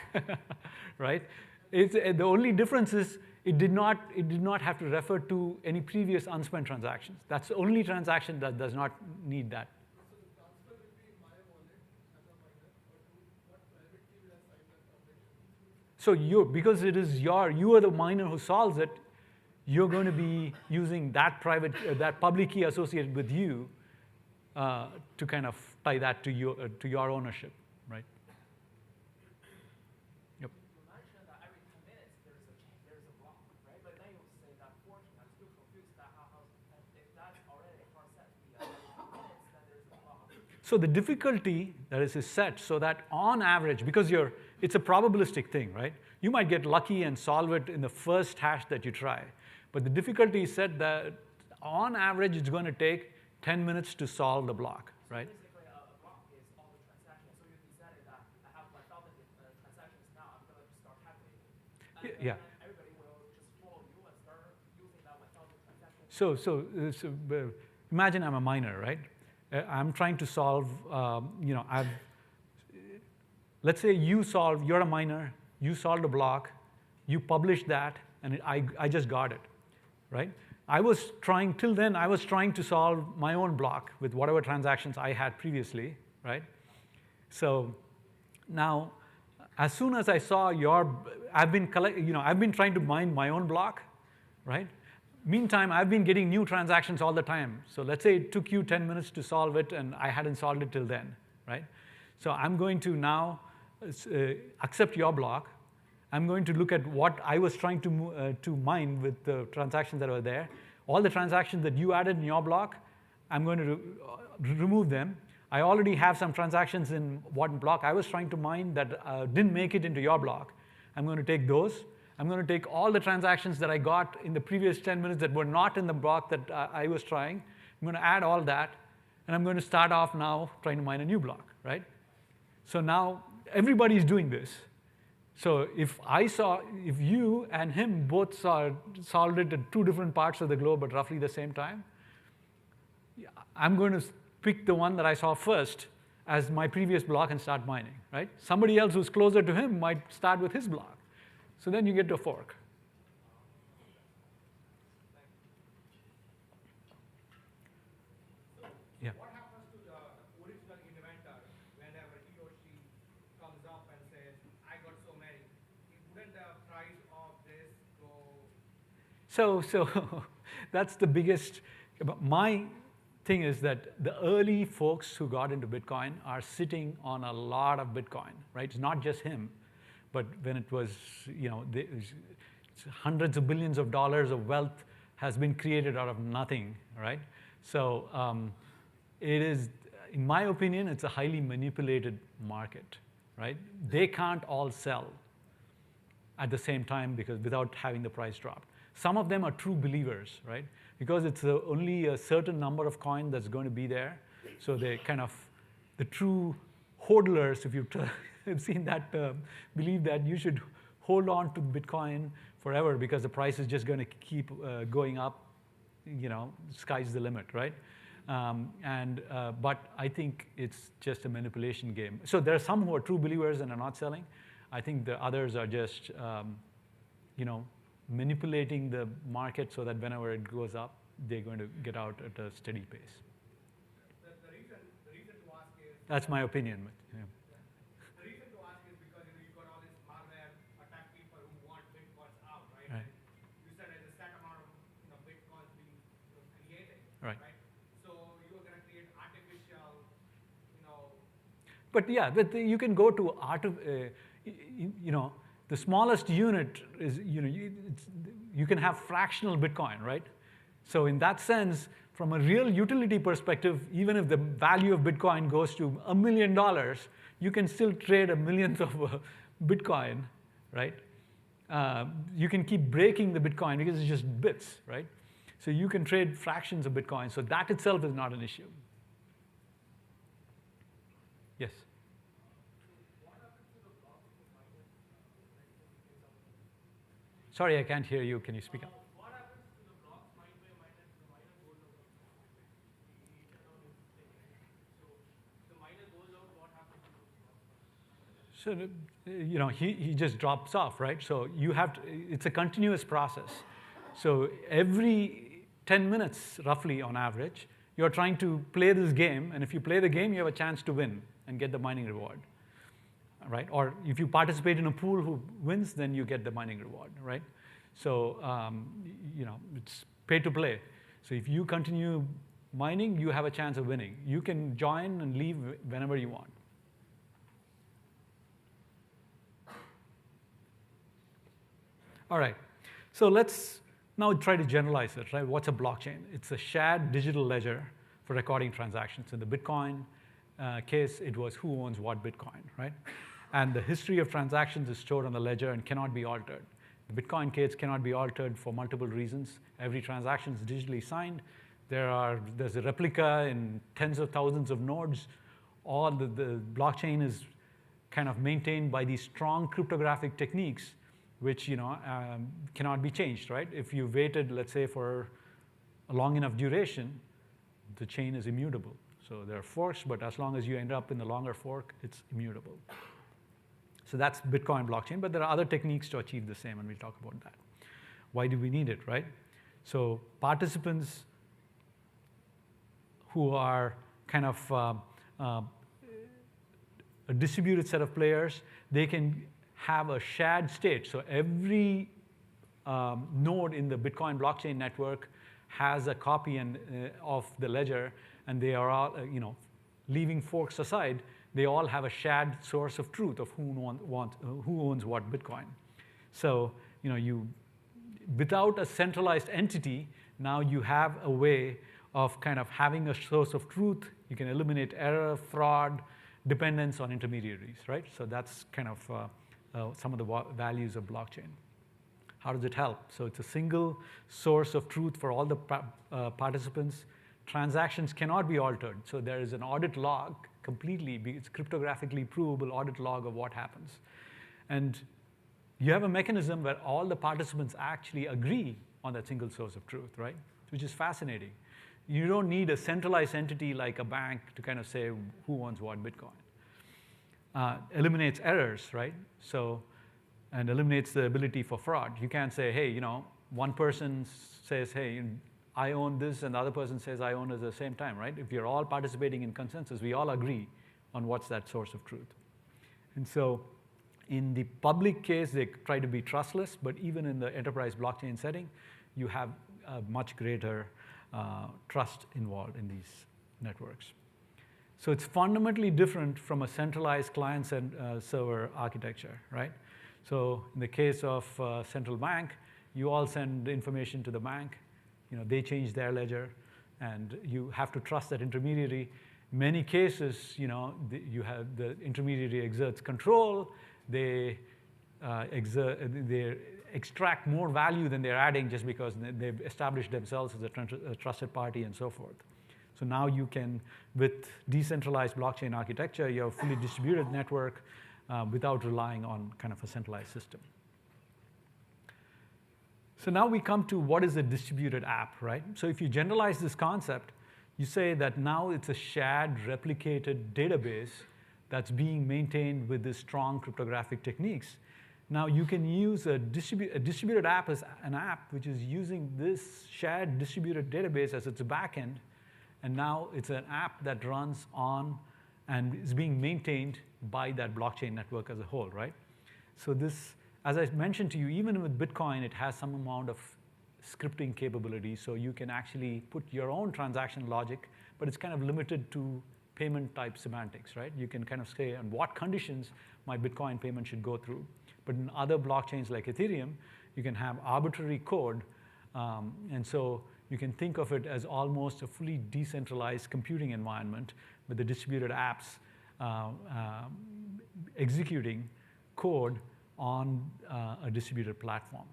right? The only difference is it did not have to refer to any previous unspent transactions. That's the only transaction that does not need that. So the transfer will be in my wallet as a miner, or what private key will assign that transaction? So because you are the miner who solves it, you're going to be using that that public key associated with you to kind of tie that to your ownership, right? Yep. You mentioned that every 10 minutes there's a block, right? But then you say that forking. I'm still confused that if that's already hard set to be every 10 minutes, then there's a block. So the difficulty that is set so that on average, because it's a probabilistic thing, right? You might get lucky and solve it in the first hash that you try. But the difficulty is set that on average, it's going to take 10 minutes to solve the block, right? Basically, a block is all the transactions. So you decided that I have 1,000 transactions now. I'm going to just start calculating. Yeah. And everybody will just follow you and start using that 1,000 transactions. So imagine I'm a miner, right? I'm trying to solve, let's say you're a miner, you solved a block, you published that, and I just got it, right? Till then, I was trying to solve my own block with whatever transactions I had previously, right? So now, as soon as I saw I've been trying to mine my own block, right? Meantime, I've been getting new transactions all the time. So let's say it took you 10 minutes to solve it, and I hadn't solved it till then, right? So I'm going to now accept your block. I'm going to look at what I was trying to mine with the transactions that were there. All the transactions that you added in your block, I'm going to remove them. I already have some transactions in one block I was trying to mine that didn't make it into your block. I'm going to take those. I'm going to take all the transactions that I got in the previous 10 minutes that were not in the block that I was trying. I'm going to add all that, and I'm going to start off now trying to mine a new block, right? So now everybody's doing this. So if you and him both solved it at two different parts of the globe at roughly the same time, I'm going to pick the one that I saw first as my previous block and start mining, right? Somebody else who's closer to him might start with his block. So then you get to a fork. Yeah. What happens to the original inventor whenever he or she comes up and says, I got so many? Wouldn't the price of this go? So that's the biggest. My thing is that the early folks who got into Bitcoin are sitting on a lot of Bitcoin, right? It's not just him. But when it was, hundreds of billions of dollars of wealth has been created out of nothing, right? So it is, in my opinion, it's a highly manipulated market, right? They can't all sell at the same time because without having the price dropped. Some of them are true believers, right? Because it's only a certain number of coin that's going to be there. So they kind of, the true hodlers, if you I've seen that believe that you should hold on to Bitcoin forever because the price is just going to keep going up. Sky's the limit, right? But I think it's just a manipulation game. So there are some who are true believers and are not selling. I think the others are just, manipulating the market so that whenever it goes up, they're going to get out at a steady pace. The reason to ask is. That's my opinion. But, yeah. The reason to ask is because you've got all this malware attack people who want bitcoins out, right? Right. You said there's a set amount of bitcoins being created, Right. So you're going to create artificial, But yeah, but you can go to the smallest unit is, you can have fractional Bitcoin, right? So in that sense, from a real utility perspective, even if the value of Bitcoin goes to $1 million, you can still trade a millionth of Bitcoin, right? You can keep breaking the Bitcoin because it's just bits, right? So you can trade fractions of Bitcoin. So that itself is not an issue. Yes? Sorry, I can't hear you. Can you speak up? What happens to the blocks mined by a miner if the miner goes out? So the miner goes out, what happens to those blocks? So, he just drops off, right? So you have to, it's a continuous process. So every 10 minutes, roughly on average, you're trying to play this game, and if you play the game, you have a chance to win and get the mining reward, right? Or if you participate in a pool who wins, then you get the mining reward, right? So, it's pay to play. So if you continue mining, you have a chance of winning. You can join and leave whenever you want. All right, so let's now try to generalize it, right? What's a blockchain? It's a shared digital ledger for recording transactions. In the Bitcoin case, it was who owns what Bitcoin, right? And the history of transactions is stored on the ledger and cannot be altered. The Bitcoin case cannot be altered for multiple reasons. Every transaction is digitally signed. There's a replica in tens of thousands of nodes. All the blockchain is kind of maintained by these strong cryptographic techniques which cannot be changed, right? If you waited, let's say, for a long enough duration, the chain is immutable. So there are forks, but as long as you end up in the longer fork, it's immutable. So that's Bitcoin blockchain, but there are other techniques to achieve the same, and we'll talk about that. Why do we need it, right? So participants who are kind of a distributed set of players, they can have a shared state. So every node in the Bitcoin blockchain network has a copy of the ledger, and they are all, leaving forks aside, they all have a shared source of truth of who owns what Bitcoin. So, without a centralized entity, now you have a way of kind of having a source of truth. You can eliminate error, fraud, dependence on intermediaries, right? So that's kind of some of the values of blockchain. How does it help? So it's a single source of truth for all the participants. Transactions cannot be altered. So there is an audit log completely, it's cryptographically provable audit log of what happens. And you have a mechanism where all the participants actually agree on that single source of truth, right? Which is fascinating. You don't need a centralized entity like a bank to kind of say who owns what Bitcoin. Eliminates errors, right? So, and eliminates the ability for fraud. You can't say, hey, one person says, hey, I own this, and the other person says I own it at the same time, right? If you're all participating in consensus, we all agree on what's that source of truth. And so in the public case, they try to be trustless, but even in the enterprise blockchain setting, you have a much greater trust involved in these networks. So it's fundamentally different from a centralized client server architecture, right? So in the case of central bank, you all send information to the bank. They change their ledger, and you have to trust that intermediary. Many cases, you have the intermediary exerts control. They extract more value than they're adding just because they've established themselves as a trusted party and so forth. So now you can, with decentralized blockchain architecture, you have a fully distributed network. without relying on kind of a centralized system. So now we come to what is a distributed app, right? So if you generalize this concept, you say that now it's a shared replicated database that's being maintained with these strong cryptographic techniques. Now you can use a distributed app as an app which is using this shared distributed database as its backend, and now it's an app that runs on and is being maintained by that blockchain network as a whole, right? So this, as I mentioned to you, even with Bitcoin, it has some amount of scripting capability, so you can actually put your own transaction logic, but it's kind of limited to payment type semantics, right? You can kind of say on what conditions my Bitcoin payment should go through. But in other blockchains like Ethereum, you can have arbitrary code, and so you can think of it as almost a fully decentralized computing environment with the distributed apps executing code on a distributed platform.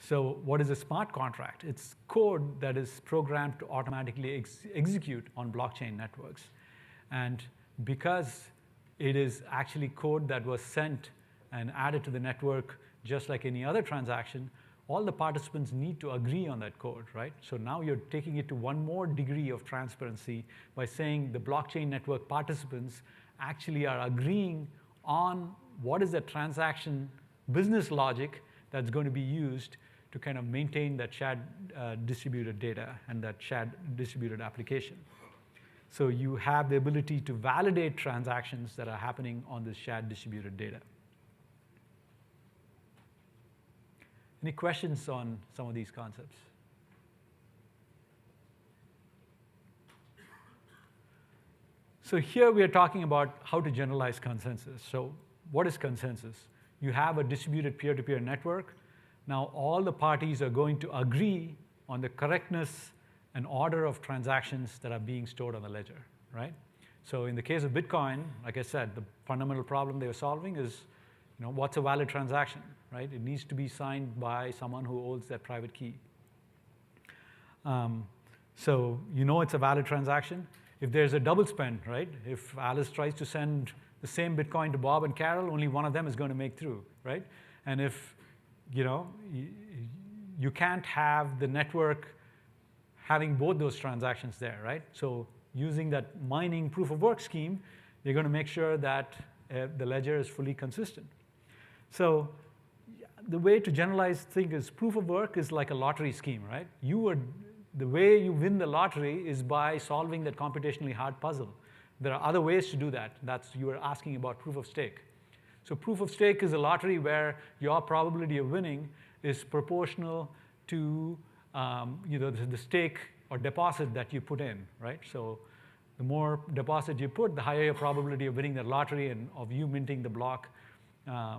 So what is a smart contract? It's code that is programmed to automatically execute on blockchain networks. And because it is actually code that was sent and added to the network just like any other transaction, all the participants need to agree on that code, right? So now you're taking it to one more degree of transparency by saying the blockchain network participants actually are agreeing on what is the transaction business logic that's going to be used to kind of maintain that shared distributed data and that shared distributed application. So you have the ability to validate transactions that are happening on this shared distributed data. Any questions on some of these concepts? So here we are talking about how to generalize consensus. So what is consensus? You have a distributed peer-to-peer network. Now all the parties are going to agree on the correctness and order of transactions that are being stored on the ledger, right? So in the case of Bitcoin, like I said, the fundamental problem they were solving is, what's a valid transaction, right? It needs to be signed by someone who holds that private key. So it's a valid transaction. If there's a double spend, right? If Alice tries to send the same Bitcoin to Bob and Carol, only one of them is going to make through, right? And if, you can't have the network having both those transactions there, right? So using that mining proof of work scheme, you're going to make sure that the ledger is fully consistent. So the way to generalize things is proof of work is like a lottery scheme, right? The way you win the lottery is by solving that computationally hard puzzle. There are other ways to do that. You were asking about proof of stake. So proof of stake is a lottery where your probability of winning is proportional to the stake or deposit that you put in, right? So the more deposit you put, the higher your probability of winning that lottery and of you minting the block,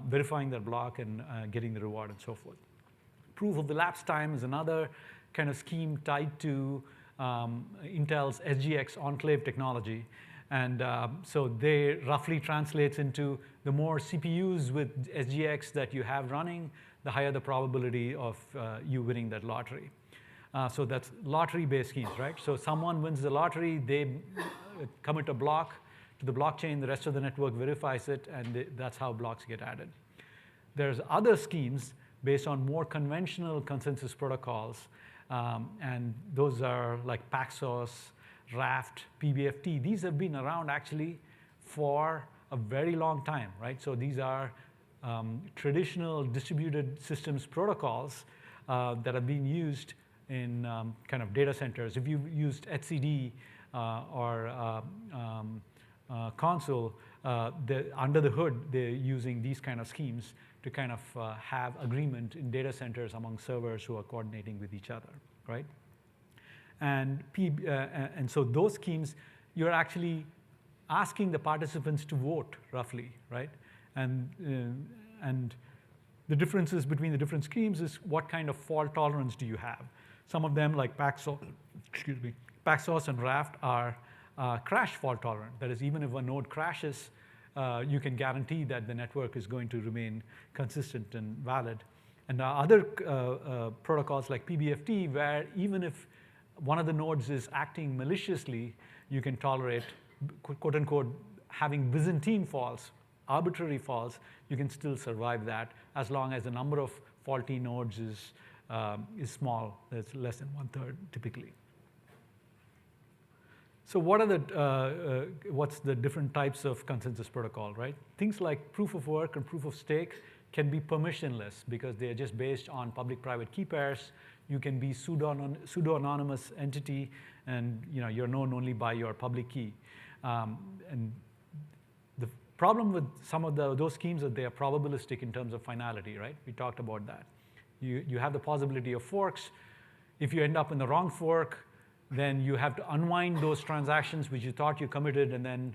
verifying that block, and getting the reward and so forth. Proof of elapsed time is another kind of scheme tied to Intel's SGX enclave technology. And so they roughly translates into the more CPUs with SGX that you have running, the higher the probability of you winning that lottery. So that's lottery-based schemes, right? So someone wins the lottery, they commit a block to the blockchain, the rest of the network verifies it, and that's how blocks get added. There's other schemes based on more conventional consensus protocols, and those are like Paxos, Raft, PBFT. These have been around actually for a very long time, right? So these are traditional distributed systems protocols that have been used in kind of data centers. If you've used etcd or console, under the hood, they're using these kind of schemes to kind of have agreement in data centers among servers who are coordinating with each other, right? And so those schemes, you're actually asking the participants to vote, roughly, right? And the differences between the different schemes is what kind of fault tolerance do you have? Some of them, like Paxos and Raft, are crash fault tolerant. That is, even if a node crashes, you can guarantee that the network is going to remain consistent and valid. And there are other protocols like PBFT, where even if one of the nodes is acting maliciously, you can tolerate, quote unquote, having Byzantine faults, arbitrary faults, you can still survive that as long as the number of faulty nodes is small. It's less than 1/3 typically. So what are what's the different types of consensus protocol, right? Things like proof of work and proof of stake can be permissionless because they are just based on public-private key pairs. You can be pseudo-anonymous entity, and you're known only by your public key. And the problem with some of those schemes is they are probabilistic in terms of finality, right? We talked about that. You have the possibility of forks. If you end up in the wrong fork, then you have to unwind those transactions which you thought you committed, and then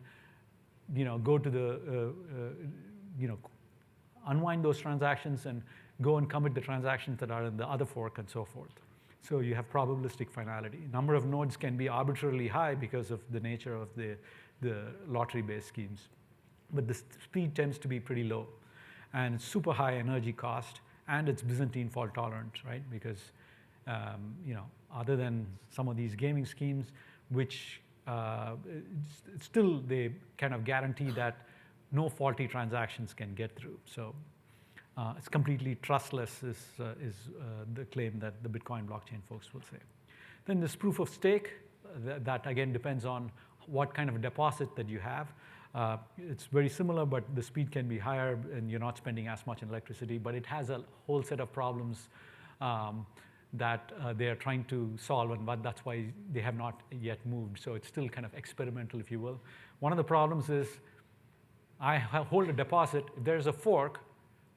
go to the unwind those transactions and go and commit the transactions that are in the other fork and so forth. So you have probabilistic finality. Number of nodes can be arbitrarily high because of the nature of the lottery-based schemes. But the speed tends to be pretty low. And it's super high energy cost, and it's Byzantine fault tolerant, right? Because other than some of these gaming schemes, which still they kind of guarantee that no faulty transactions can get through. So it's completely trustless is the claim that the Bitcoin blockchain folks will say. Then this proof of stake, that again depends on what kind of a deposit that you have. It's very similar, but the speed can be higher and you're not spending as much in electricity, but it has a whole set of problems that they are trying to solve, but that's why they have not yet moved. So it's still kind of experimental, if you will. One of the problems is I hold a deposit. If there's a fork,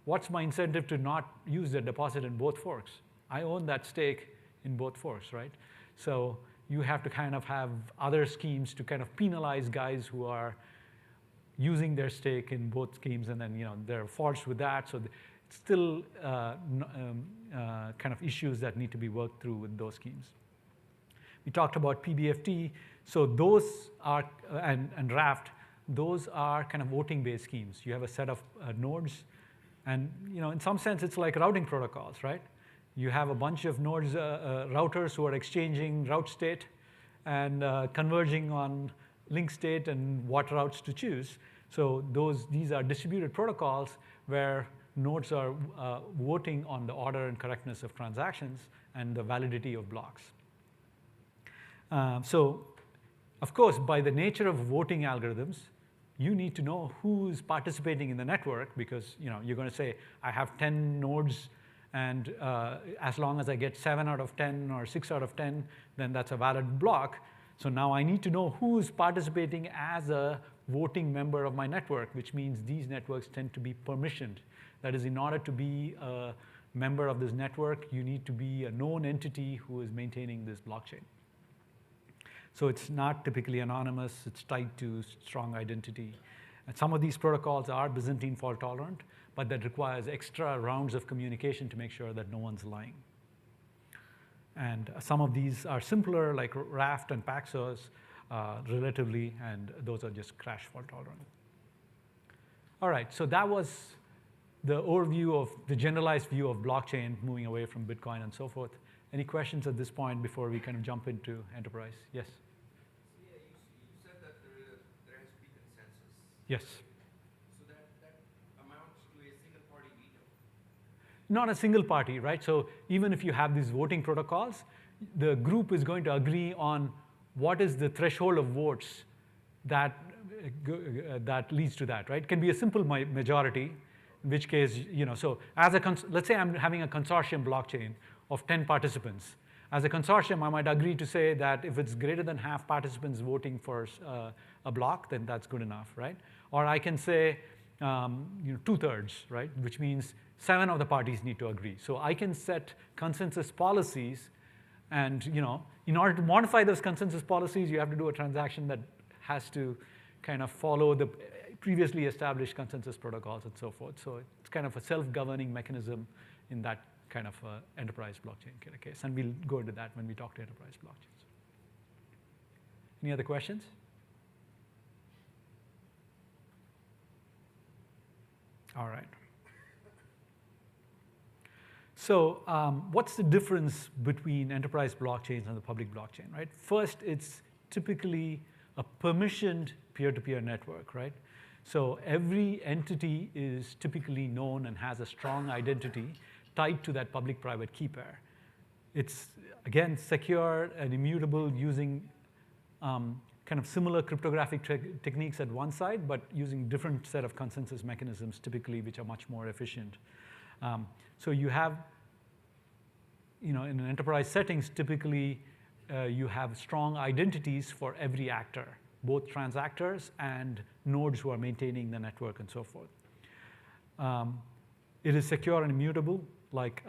what's my incentive to not use the deposit in both forks? I own that stake in both forks, right? So you have to kind of have other schemes to kind of penalize guys who are using their stake in both schemes, and then there are faults with that. So it's still kind of issues that need to be worked through with those schemes. We talked about PBFT. So those are, and Raft, those are kind of voting-based schemes. You have a set of nodes, and in some sense, it's like routing protocols, right? You have a bunch of nodes, routers who are exchanging route state and converging on link state and what routes to choose. So these are distributed protocols where nodes are voting on the order and correctness of transactions and the validity of blocks. So, of course, by the nature of voting algorithms, you need to know who's participating in the network, because you're going to say, I have 10 nodes, and as long as I get 7 out of 10 or 6 out of 10, then that's a valid block. So now I need to know who's participating as a voting member of my network, which means these networks tend to be permissioned. That is, in order to be a member of this network, you need to be a known entity who is maintaining this blockchain. So it's not typically anonymous. It's tied to strong identity. And some of these protocols are Byzantine fault tolerant, but that requires extra rounds of communication to make sure that no one's lying. And some of these are simpler, like Raft and Paxos, relatively, and those are just crash fault tolerant. All right, so that was the overview of the generalized view of blockchain, moving away from Bitcoin and so forth. Any questions at this point before we kind of jump into enterprise? Yes? Yeah, you said that there has to be consensus. Yes. So that amounts to a single party veto. Not a single party, right? So even if you have these voting protocols, the group is going to agree on what is the threshold of votes that leads to that, right? It can be a simple majority, in which case, so as let's say I'm having a consortium blockchain of 10 participants. As a consortium, I might agree to say that if it's greater than half participants voting for a block, then that's good enough, right? Or I can say 2/3, right? Which means 7 of the parties need to agree. So I can set consensus policies, and in order to modify those consensus policies, you have to do a transaction that has to kind of follow the previously established consensus protocols and so forth. So it's kind of a self-governing mechanism in that kind of enterprise blockchain case. And we'll go into that when we talk to enterprise blockchains. Any other questions? All right. So what's the difference between enterprise blockchains and the public blockchain, right? First, it's typically a permissioned peer-to-peer network, right? So every entity is typically known and has a strong identity tied to that public-private key pair. It's, again, secure and immutable using kind of similar cryptographic techniques at one side, but using different set of consensus mechanisms typically, which are much more efficient. So you have, in an enterprise settings, typically you have strong identities for every actor, both transactors and nodes who are maintaining the network and so forth. It is secure and immutable, like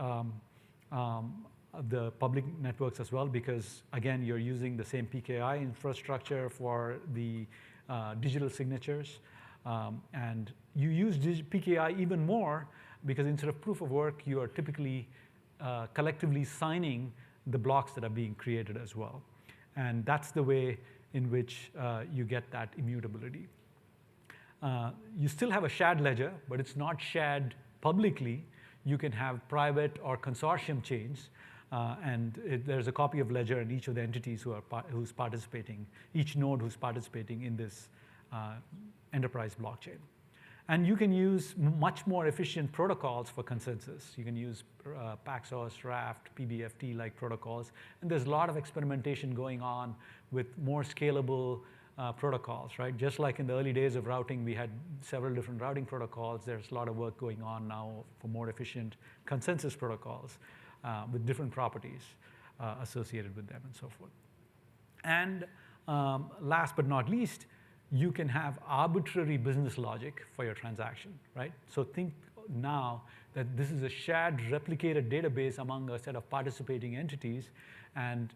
the public networks as well, because again, you're using the same PKI infrastructure for the digital signatures. And you use PKI even more because instead of proof of work, you are typically collectively signing the blocks that are being created as well. And that's the way in which you get that immutability. You still have a shared ledger, but it's not shared publicly. You can have private or consortium chains. There's a copy of ledger in each of the entities who's participating, each node who's participating in this enterprise blockchain. And you can use much more efficient protocols for consensus. You can use Paxos, Raft, PBFT-like protocols. And there's a lot of experimentation going on with more scalable protocols, right? Just like in the early days of routing, we had several different routing protocols. There's a lot of work going on now for more efficient consensus protocols with different properties associated with them and so forth. And last but not least, you can have arbitrary business logic for your transaction, right? So think now that this is a shared replicated database among a set of participating entities, and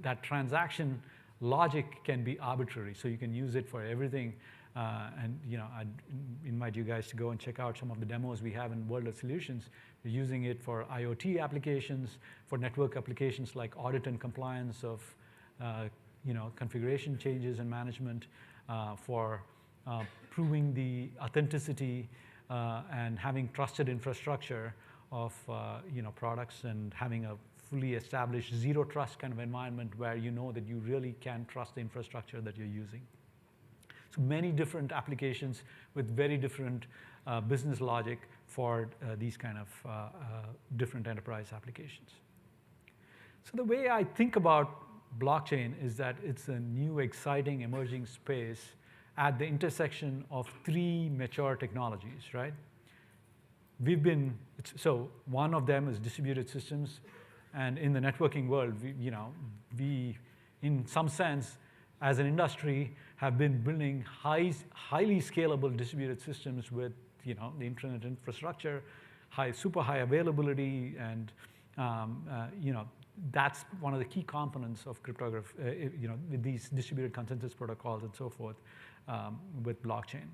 that transaction logic can be arbitrary. So you can use it for everything. And I'd invite you guys to go and check out some of the demos we have in World of Solutions. We're using it for IoT applications, for network applications like audit and compliance of configuration changes and management, for proving the authenticity and having trusted infrastructure of products, and having a fully established zero trust kind of environment where you know that you really can trust the infrastructure that you're using. So many different applications with very different business logic for these kind of different enterprise applications. So the way I think about blockchain is that it's a new, exciting, emerging space at the intersection of three mature technologies, right? So one of them is distributed systems, and in the networking world, we in some sense, as an industry, have been building highly scalable distributed systems with the internet infrastructure, super high availability, and that's one of the key components of cryptography, with these distributed consensus protocols and so forth with blockchain.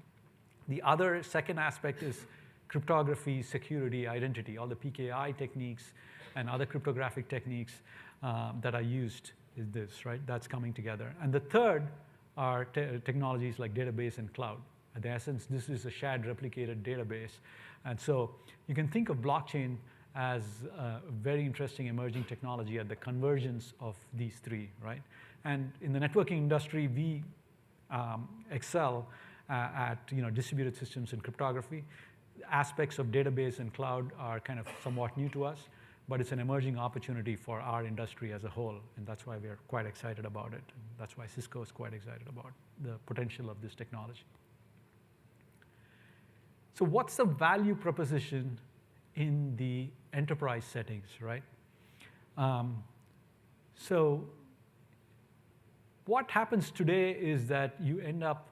The other second aspect is cryptography, security, identity, all the PKI techniques and other cryptographic techniques that are used is this, right? That's coming together. And the third are technologies like database and cloud. In essence, this is a shared replicated database. And so you can think of blockchain as a very interesting emerging technology at the convergence of these three, right? And in the networking industry, we excel at distributed systems and cryptography. Aspects of database and cloud are kind of somewhat new to us, but it's an emerging opportunity for our industry as a whole, and that's why we're quite excited about it. And that's why Cisco is quite excited about the potential of this technology. So what's the value proposition in the enterprise settings, right? So what happens today is that you end up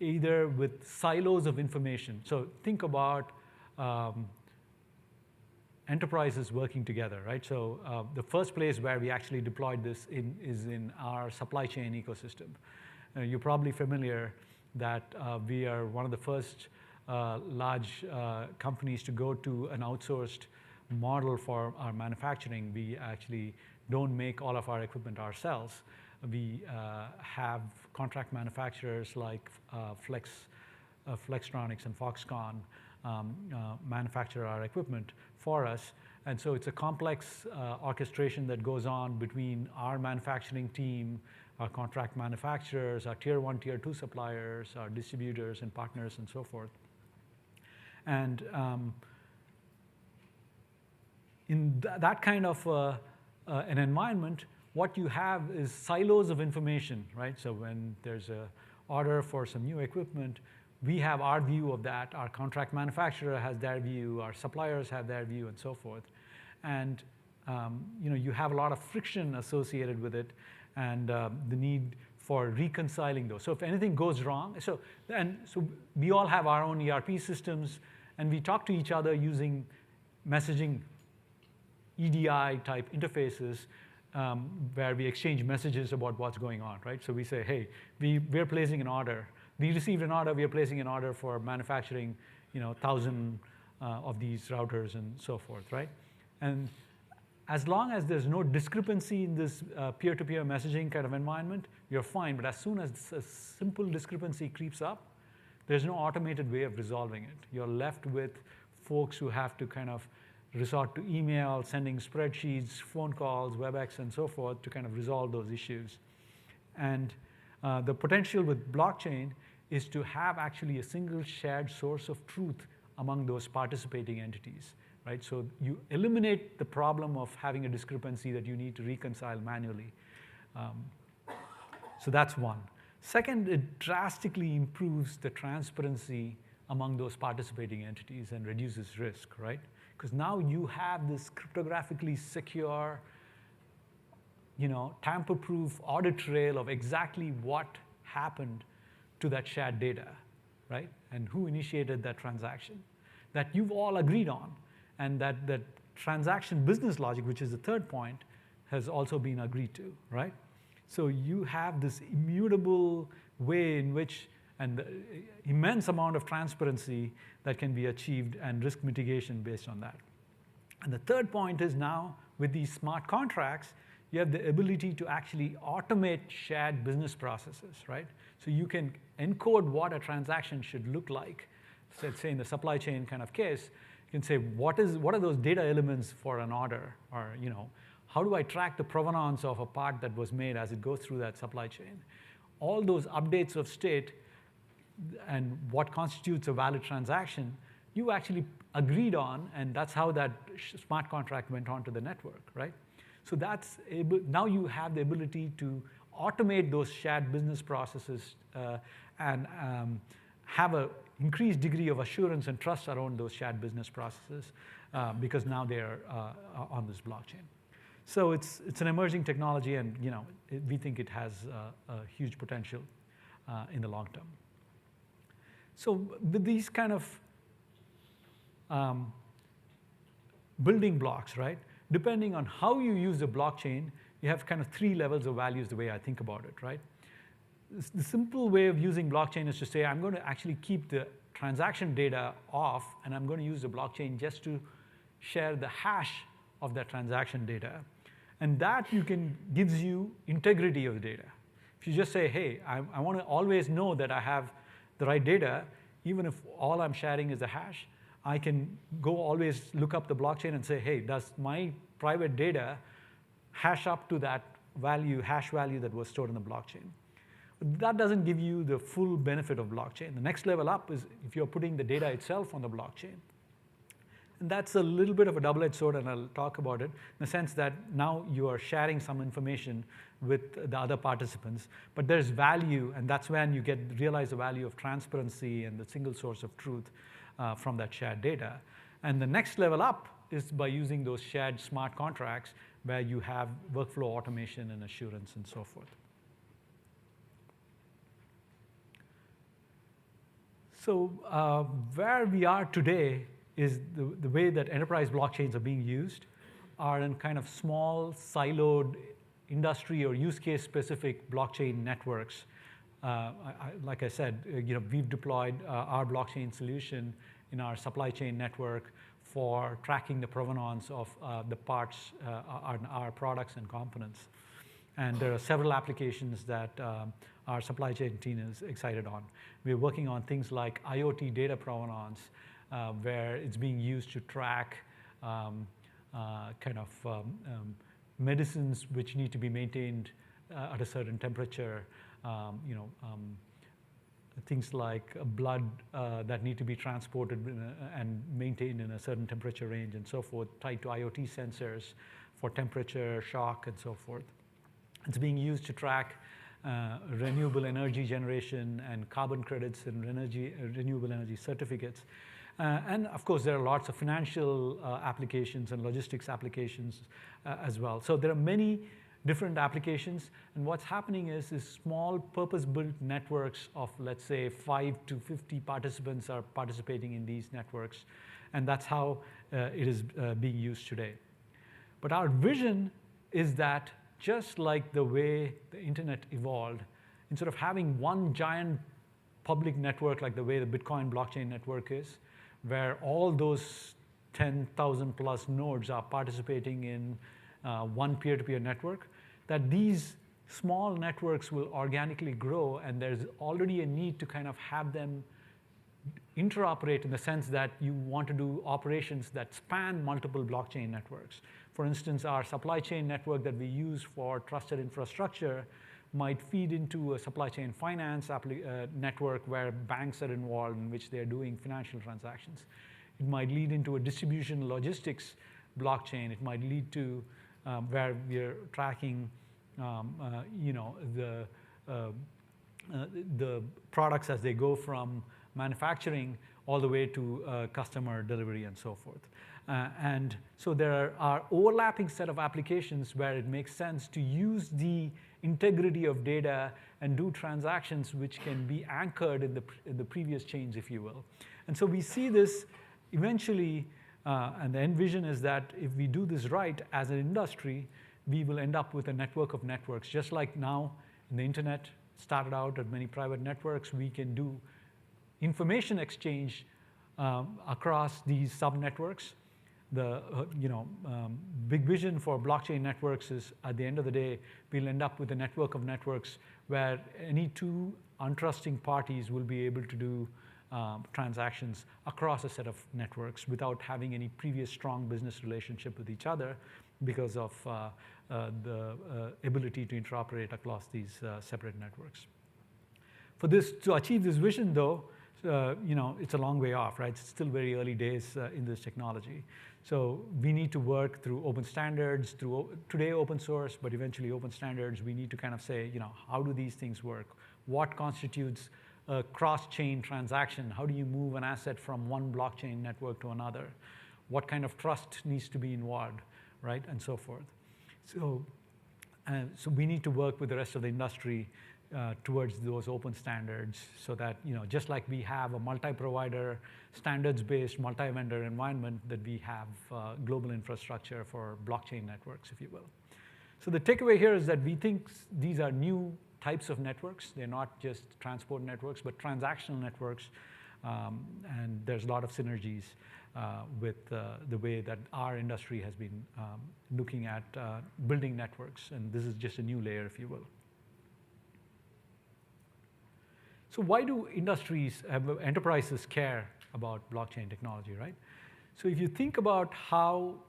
either with silos of information. So think about enterprises working together, right? So the first place where we actually deployed this is in our supply chain ecosystem. You're probably familiar that we are one of the first large companies to go to an outsourced model for our manufacturing. We actually don't make all of our equipment ourselves. We have contract manufacturers like Flextronics and Foxconn manufacture our equipment for us, And so it's a complex orchestration that goes on between our manufacturing team, our contract manufacturers, our tier 1, tier 2 suppliers, our distributors and partners and so forth. And in that kind of an environment, what you have is silos of information, right? So when there's an order for some new equipment, we have our view of that, our contract manufacturer has their view, our suppliers have their view, and so forth. And you have a lot of friction associated with it, and the need for reconciling those. So if anything goes wrong, so we all have our own ERP systems, and we talk to each other using messaging EDI type interfaces, where we exchange messages about what's going on, right? So we say, hey, we're placing an order. We received an order, we are placing an order for manufacturing 1,000 of these routers and so forth, right? And as long as there's no discrepancy in this peer-to-peer messaging kind of environment, you're fine. But as soon as a simple discrepancy creeps up, there's no automated way of resolving it. You're left with folks who have to kind of resort to email, sending spreadsheets, phone calls, WebEx, and so forth to kind of resolve those issues. And the potential with blockchain is to have actually a single shared source of truth among those participating entities, right? So you eliminate the problem of having a discrepancy that you need to reconcile manually. So that's one. Second, it drastically improves the transparency among those participating entities and reduces risk, right? Because now you have this cryptographically secure, tamper-proof audit trail of exactly what happened to that shared data, right? And who initiated that transaction that you've all agreed on. And that transaction business logic, which is the third point, has also been agreed to, right? So you have this immutable way in which, and the immense amount of transparency that can be achieved and risk mitigation based on that. And the third point is now, with these smart contracts, you have the ability to actually automate shared business processes, right? So you can encode what a transaction should look like. So let's say in the supply chain kind of case, you can say, what are those data elements for an order? Or, how do I track the provenance of a part that was made as it goes through that supply chain? All those updates of state and what constitutes a valid transaction, you actually agreed on, and that's how that smart contract went onto the network, right? So now you have the ability to automate those shared business processes and have an increased degree of assurance and trust around those shared business processes because now they're on this blockchain. So it's an emerging technology, and we think it has a huge potential in the long term. So with these kind of building blocks, right? Depending on how you use the blockchain, you have kind of 3 levels of values the way I think about it, right? The simple way of using blockchain is to say, I'm going to actually keep the transaction data off, and I'm going to use the blockchain just to share the hash of that transaction data. And that gives you integrity of the data. If you just say, hey, I want to always know that I have the right data, even if all I'm sharing is a hash, I can go always look up the blockchain and say, hey, does my private data hash up to that hash value that was stored in the blockchain? But that doesn't give you the full benefit of blockchain. The next level up is if you're putting the data itself on the blockchain. And that's a little bit of a double-edged sword, and I'll talk about it, in the sense that now you are sharing some information with the other participants, but there's value, and that's when you realize the value of transparency and the single source of truth from that shared data. And the next level up is by using those shared smart contracts where you have workflow automation and assurance and so forth. So where we are today is the way that enterprise blockchains are being used are in kind of small, siloed, industry or use case specific blockchain networks. Like I said, we've deployed our blockchain solution in our supply chain network for tracking the provenance of the parts on our products and components. And there are several applications that our supply chain team is excited on. We're working on things like IoT data provenance, where it's being used to track kind of medicines which need to be maintained at a certain temperature, things like blood that need to be transported and maintained in a certain temperature range and so forth, tied to IoT sensors for temperature, shock, and so forth. It's being used to track renewable energy generation and carbon credits and renewable energy certificates. And of course, there are lots of financial applications and logistics applications as well. So there are many different applications. And what's happening is small purpose-built networks of, let's say, 5 to 50 participants are participating in these networks. And that's how it is being used today. But our vision is that just like the way the internet evolved, instead of having one giant public network like the way the Bitcoin blockchain network is, where all those 10,000 plus nodes are participating in one peer-to-peer network, that these small networks will organically grow, and there's already a need to kind of have them interoperate in the sense that you want to do operations that span multiple blockchain networks. For instance, our supply chain network that we use for trusted infrastructure might feed into a supply chain finance network where banks are involved, in which they're doing financial transactions. It might lead into a distribution logistics blockchain. It might lead to where we're tracking the products as they go from manufacturing all the way to customer delivery and so forth. And so there are overlapping set of applications where it makes sense to use the integrity of data and do transactions which can be anchored in the previous chains, if you will. And so we see this eventually, and the end vision is that if we do this right as an industry, we will end up with a network of networks. Just like now in the internet started out at many private networks, we can do information exchange across these sub-networks. The big vision for blockchain networks is, at the end of the day, we'll end up with a network of networks where any two untrusting parties will be able to do transactions across a set of networks without having any previous strong business relationship with each other, because of the ability to interoperate across these separate networks. To achieve this vision, though, it's a long way off, right? It's still very early days in this technology. So we need to work through open standards, through today open source, but eventually open standards. We need to kind of say, how do these things work? What constitutes a cross-chain transaction? How do you move an asset from one blockchain network to another? What kind of trust needs to be involved, right? And so forth. So we need to work with the rest of the industry towards those open standards, so that just like we have a multi-provider, standards-based, multi-vendor environment, that we have global infrastructure for blockchain networks, if you will. So the takeaway here is that we think these are new types of networks. They're not just transport networks, but transactional networks, and there's a lot of synergies with the way that our industry has been looking at building networks, and this is just a new layer, if you will. So why do enterprises care about blockchain technology, right? So if you think about how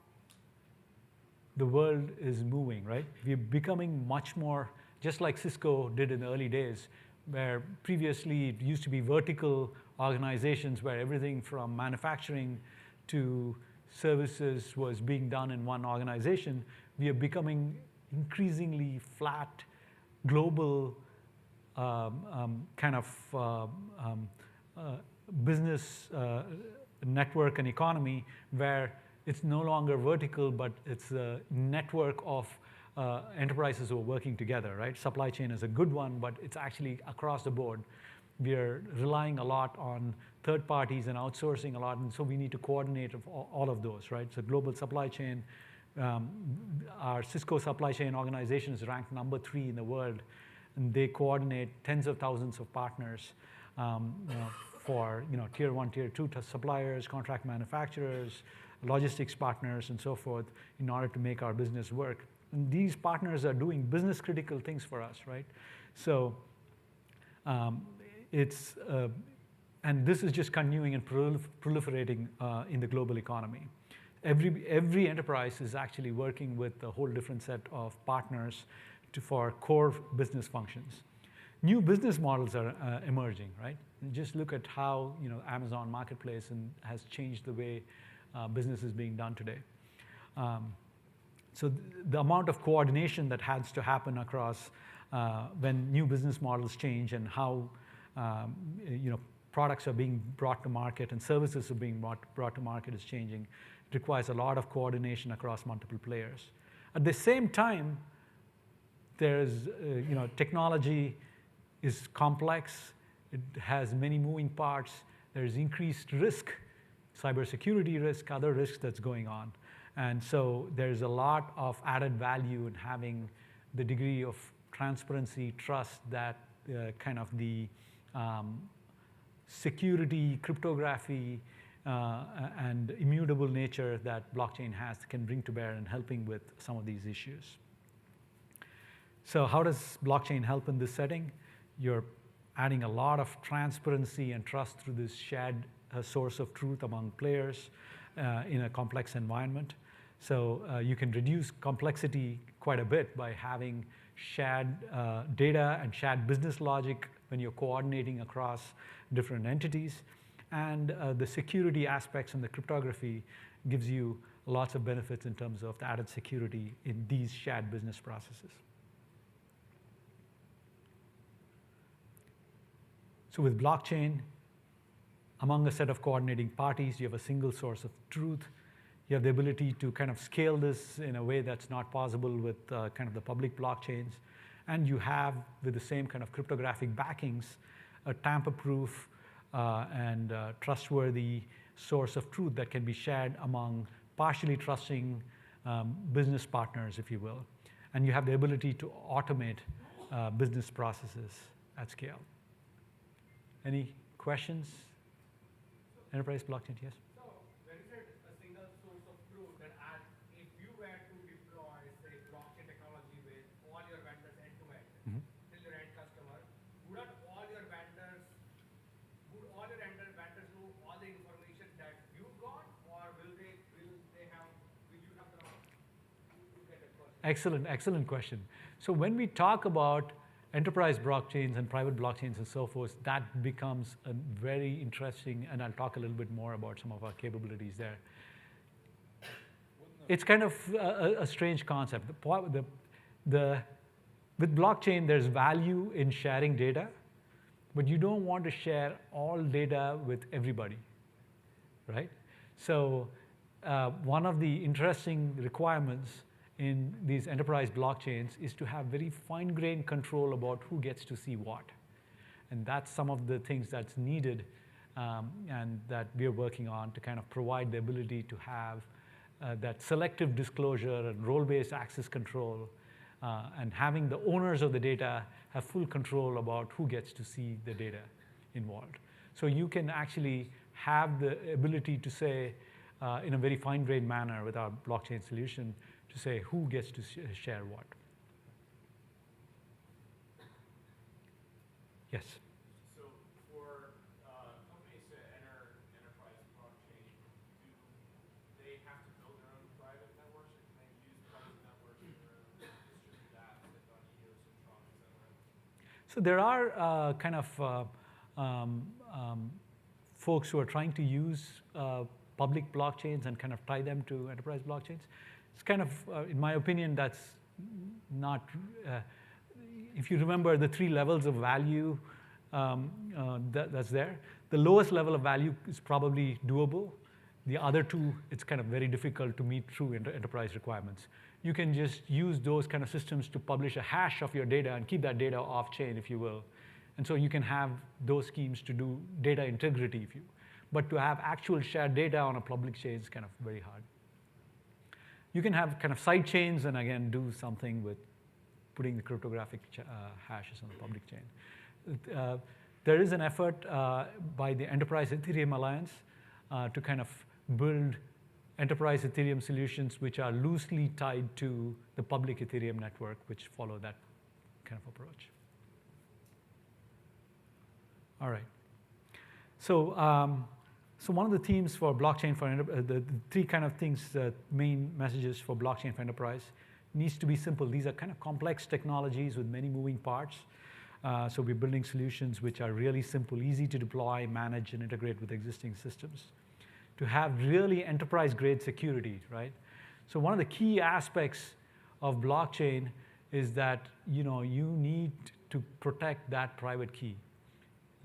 the world is moving, right? We're becoming much more, just like Cisco did in the early days, where previously it used to be vertical organizations where everything from manufacturing to services was being done in one organization. We are becoming increasingly flat, global kind of business network and economy, where it's no longer vertical, but it's a network of enterprises who are working together, right? Supply chain is a good one, but it's actually across the board. We are relying a lot on third parties and outsourcing a lot, and so we need to coordinate all of those, right? So global supply chain, our Cisco supply chain organization is ranked number 3 in the world, and they coordinate tens of thousands of partners for tier 1, tier 2 suppliers, contract manufacturers, logistics partners, and so forth, in order to make our business work. And these partners are doing business critical things for us, right? So and this is just continuing and proliferating in the global economy. every enterprise is actually working with a whole different set of partners for core business functions. New business models are emerging, right? Just look at how Amazon Marketplace has changed the way business is being done today. So the amount of coordination that has to happen across when new business models change and how products are being brought to market and services are being brought to market is changing. It requires a lot of coordination across multiple players. At the same time, there's technology is complex. It has many moving parts. There's increased risk, cybersecurity risk, other risks that's going on. And so there's a lot of added value in having the degree of transparency, trust that kind of the security, cryptography, and immutable nature that blockchain has can bring to bear in helping with some of these issues. So how does blockchain help in this setting? You're adding a lot of transparency and trust through this shared source of truth among players in a complex environment. So you can reduce complexity quite a bit by having shared data and shared business logic when you're coordinating across different entities. And the security aspects and the cryptography gives you lots of benefits in terms of the added security in these shared business processes. So with blockchain, among a set of coordinating parties, you have a single source of truth. You have the ability to kind of scale this in a way that's not possible with kind of the public blockchains. And you have, with the same kind of cryptographic backings, a tamper-proof and trustworthy source of truth that can be shared among partially trusting business partners, if you will. And you have the ability to automate business processes at scale. Any questions? Enterprise blockchain, yes? So, when you said a single source of truth, that if you were to deploy, say, blockchain technology with all your vendors end-to-end, till your end customer, would all your vendors know all the information that you got, or will you have the knowledge? You get a question. Excellent question. So when we talk about enterprise blockchains and private blockchains and so forth, that becomes a very interesting, and I'll talk a little bit more about some of our capabilities there. It's kind of a strange concept. With blockchain, there's value in sharing data, but you don't want to share all data with everybody, right? So one of the interesting requirements in these enterprise blockchains is to have very fine-grained control about who gets to see what. And that's some of the things that's needed and that we're working on to kind of provide the ability to have that selective disclosure and role-based access control and having the owners of the data have full control about who gets to see the data involved. So you can actually have the ability to say in a very fine-grained manner with our blockchain solution to say who gets to share what. Yes? So for companies to enter enterprise blockchain, do they have to build their own private networks, or can they use private networks or distribute apps like on EOS, Tron, et cetera? So there are kind of folks who are trying to use public blockchains and kind of tie them to enterprise blockchains. It's kind of, in my opinion, that's not, if you remember the 3 levels of value that's there, the lowest level of value is probably doable. The other 2, it's kind of very difficult to meet true enterprise requirements. You can just use those kind of systems to publish a hash of your data and keep that data off-chain, if you will. And so you can have those schemes to do data integrity, but to have actual shared data on a public chain is kind of very hard. You can have kind of side chains and again do something with putting the cryptographic hashes on the public chain. There is an effort by the Enterprise Ethereum Alliance to kind of build enterprise Ethereum solutions which are loosely tied to the public Ethereum network, which follow that kind of approach. All right. So So one of the themes for blockchain for the three kind of things, main messages for blockchain for enterprise needs to be simple. These are kind of complex technologies with many moving parts. So we're building solutions which are really simple, easy to deploy, manage, and integrate with existing systems. To have really enterprise-grade security, right? So one of the key aspects of blockchain is that you need to protect that private key.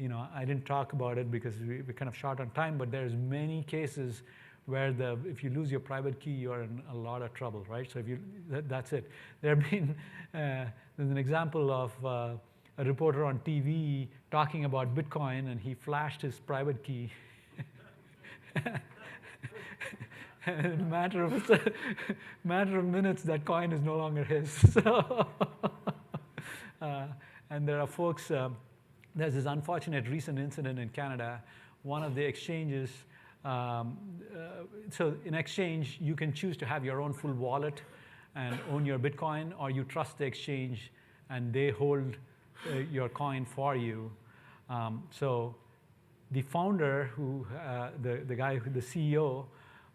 I didn't talk about it because we're kind of short on time, but there's many cases where if you lose your private key, you're in a lot of trouble, right? So that's it. There have been, there's an example of a reporter on TV talking about Bitcoin, and he flashed his private key. And in a matter of minutes, that coin is no longer his. So, and there are folks, there's this unfortunate recent incident in Canada. One of the exchanges, so in exchange, you can choose to have your own full wallet and own your Bitcoin, or you trust the exchange and they hold your coin for you. So the founder, the guy, the CEO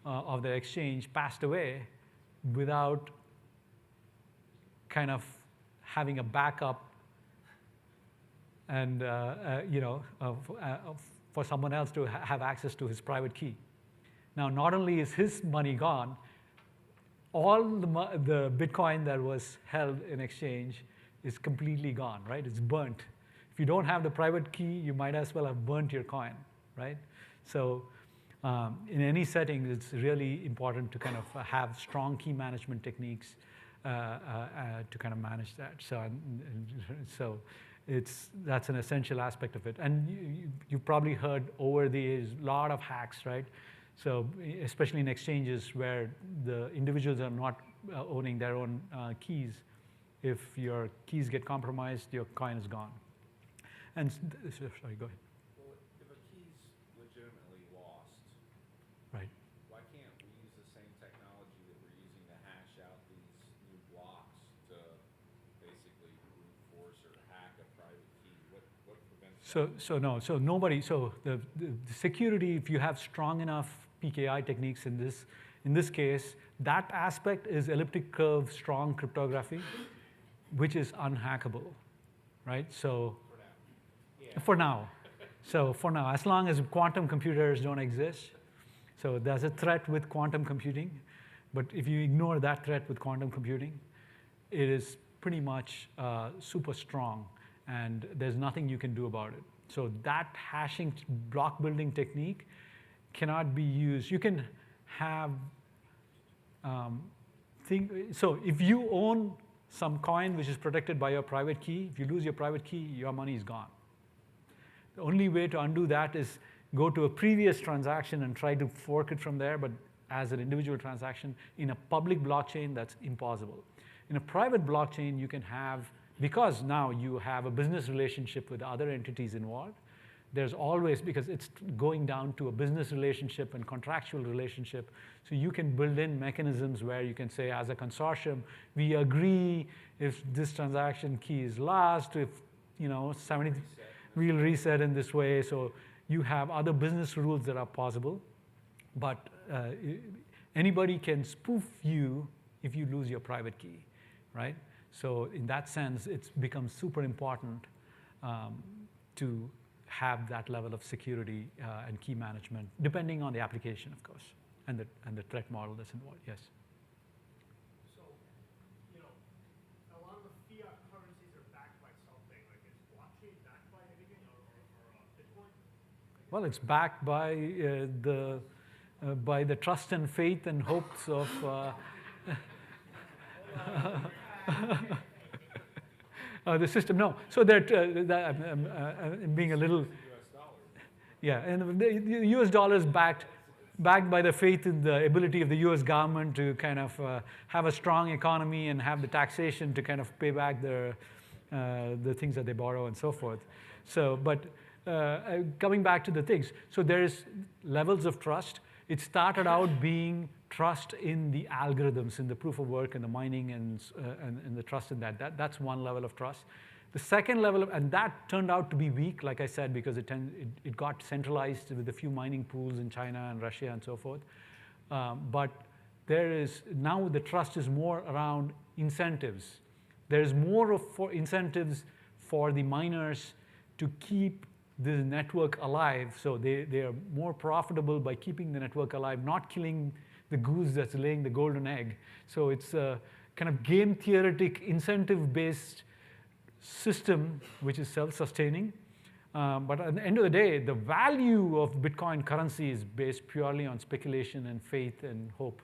of the exchange, passed away without kind of having a backup and for someone else to have access to his private key. Now, not only is his money gone, all the Bitcoin that was held in exchange is completely gone, right? It's burnt. If you don't have the private key, you might as well have burnt your coin, right? So in any setting, it's really important to kind of have strong key management techniques to kind of manage that. So that's an essential aspect of it. And you've probably heard over the years a lot of hacks, right? So especially in exchanges where the individuals are not owning their own keys, if your keys get compromised, your coin is gone. And sorry, go ahead. Well, if a key's legitimately lost, right? Why can't we use the same technology that we're using to hash out these new blocks to basically brute force or hack a private key? What prevents that? So nobody. So the security, if you have strong enough PKI techniques in this case, that aspect is elliptic curve strong cryptography, which is unhackable, right? So for now. So for now, as long as quantum computers don't exist, so there's a threat with quantum computing, but if you ignore that threat with quantum computing, it is pretty much super strong, and there's nothing you can do about it. So that hashing block building technique cannot be used. You can have so if you own some coin which is protected by your private key, if you lose your private key, your money is gone. The only way to undo that is go to a previous transaction and try to fork it from there, but as an individual transaction. In a public blockchain, that's impossible. In a private blockchain, you can have, because now you have a business relationship with other entities involved, there's always, because it's going down to a business relationship and contractual relationship, so you can build in mechanisms where you can say, as a consortium, we agree if this transaction key is lost, if 70, we'll reset in this way. So you have other business rules that are possible, but anybody can spoof you if you lose your private key, right? So in that sense, it's become super important to have that level of security and key management, depending on the application, of course, and the threat model that's involved. Yes. So, a lot of the fiat currencies are backed by something. Like, is blockchain backed by anything, or Bitcoin? Well, it's backed by the trust and faith and hopes of. The system, no. So that I'm being a little, yeah, and the U.S. dollar is backed by the faith in the ability of the U.S. government to kind of have a strong economy and have the taxation to kind of pay back the things that they borrow and so forth. So, but coming back to the things, so there's levels of trust. It started out being trust in the algorithms, in the proof of work and the mining and the trust in that. That's one level of trust. The second level, and that turned out to be weak, like I said, because it got centralized with a few mining pools in China and Russia and so forth. But there is, now the trust is more around incentives. There's more for incentives for the miners to keep the network alive, so they are more profitable by keeping the network alive, not killing the goose that's laying the golden egg. So it's a kind of game theoretic, incentive-based system which is self-sustaining. But at the end of the day, the value of Bitcoin currency is based purely on speculation and faith and hope.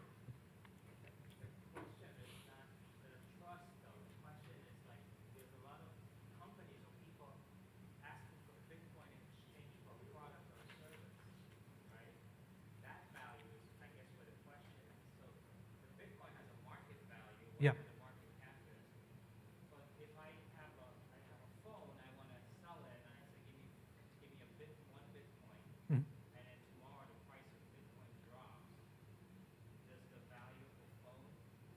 Yeah. But if I have a phone, I want to sell it, and I say, give me one Bitcoin, and then tomorrow the price of Bitcoin drops. Does the value of the phone?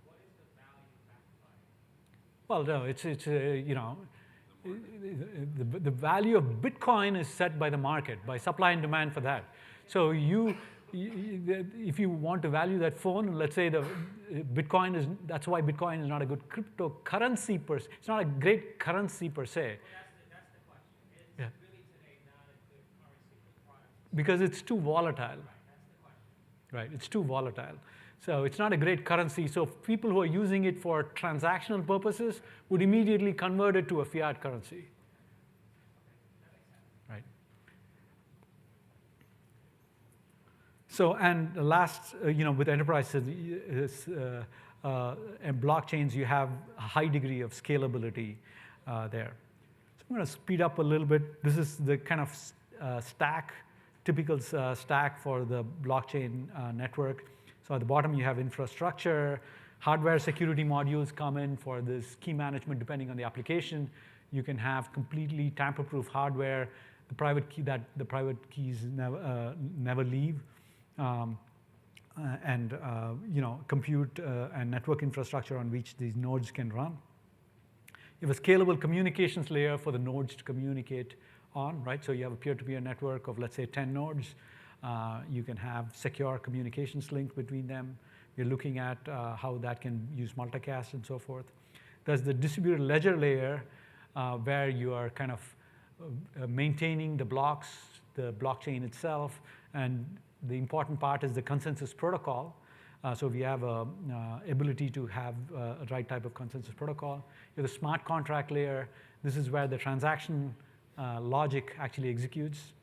What is the value backed by? Well, no, it's you know, the value of Bitcoin is set by the market, by supply and demand for that. So if you want to value that phone, let's say the Bitcoin is, that's why Bitcoin is not a good cryptocurrency per se. It's not a great currency per se. That's the question. Is really today not a good currency for products? Because it's too volatile. Right, that's the question. Right, it's too volatile. So it's not a great currency. So people who are using it for transactional purposes would immediately convert it to a fiat currency. Right. So, and the last, you know, with enterprises and blockchains, you have a high degree of scalability there. So I'm going to speed up a little bit. This is the kind of stack, typical stack for the blockchain network. So at the bottom, you have infrastructure. Hardware security modules come in for this key management depending on the application. You can have completely tamper-proof hardware, the private keys never leave. You know, compute and network infrastructure on which these nodes can run. You have a scalable communications layer for the nodes to communicate on, right? So you have a peer-to-peer network of, let's say, 10 nodes. You can have secure communications link between them. You're looking at how that can use multicast and so forth. There's the distributed ledger layer where you are kind of maintaining the blocks, the blockchain itself, and the important part is the consensus protocol. So we have an ability to have a right type of consensus protocol. You have the smart contract layer. This is where the transaction logic actually executes.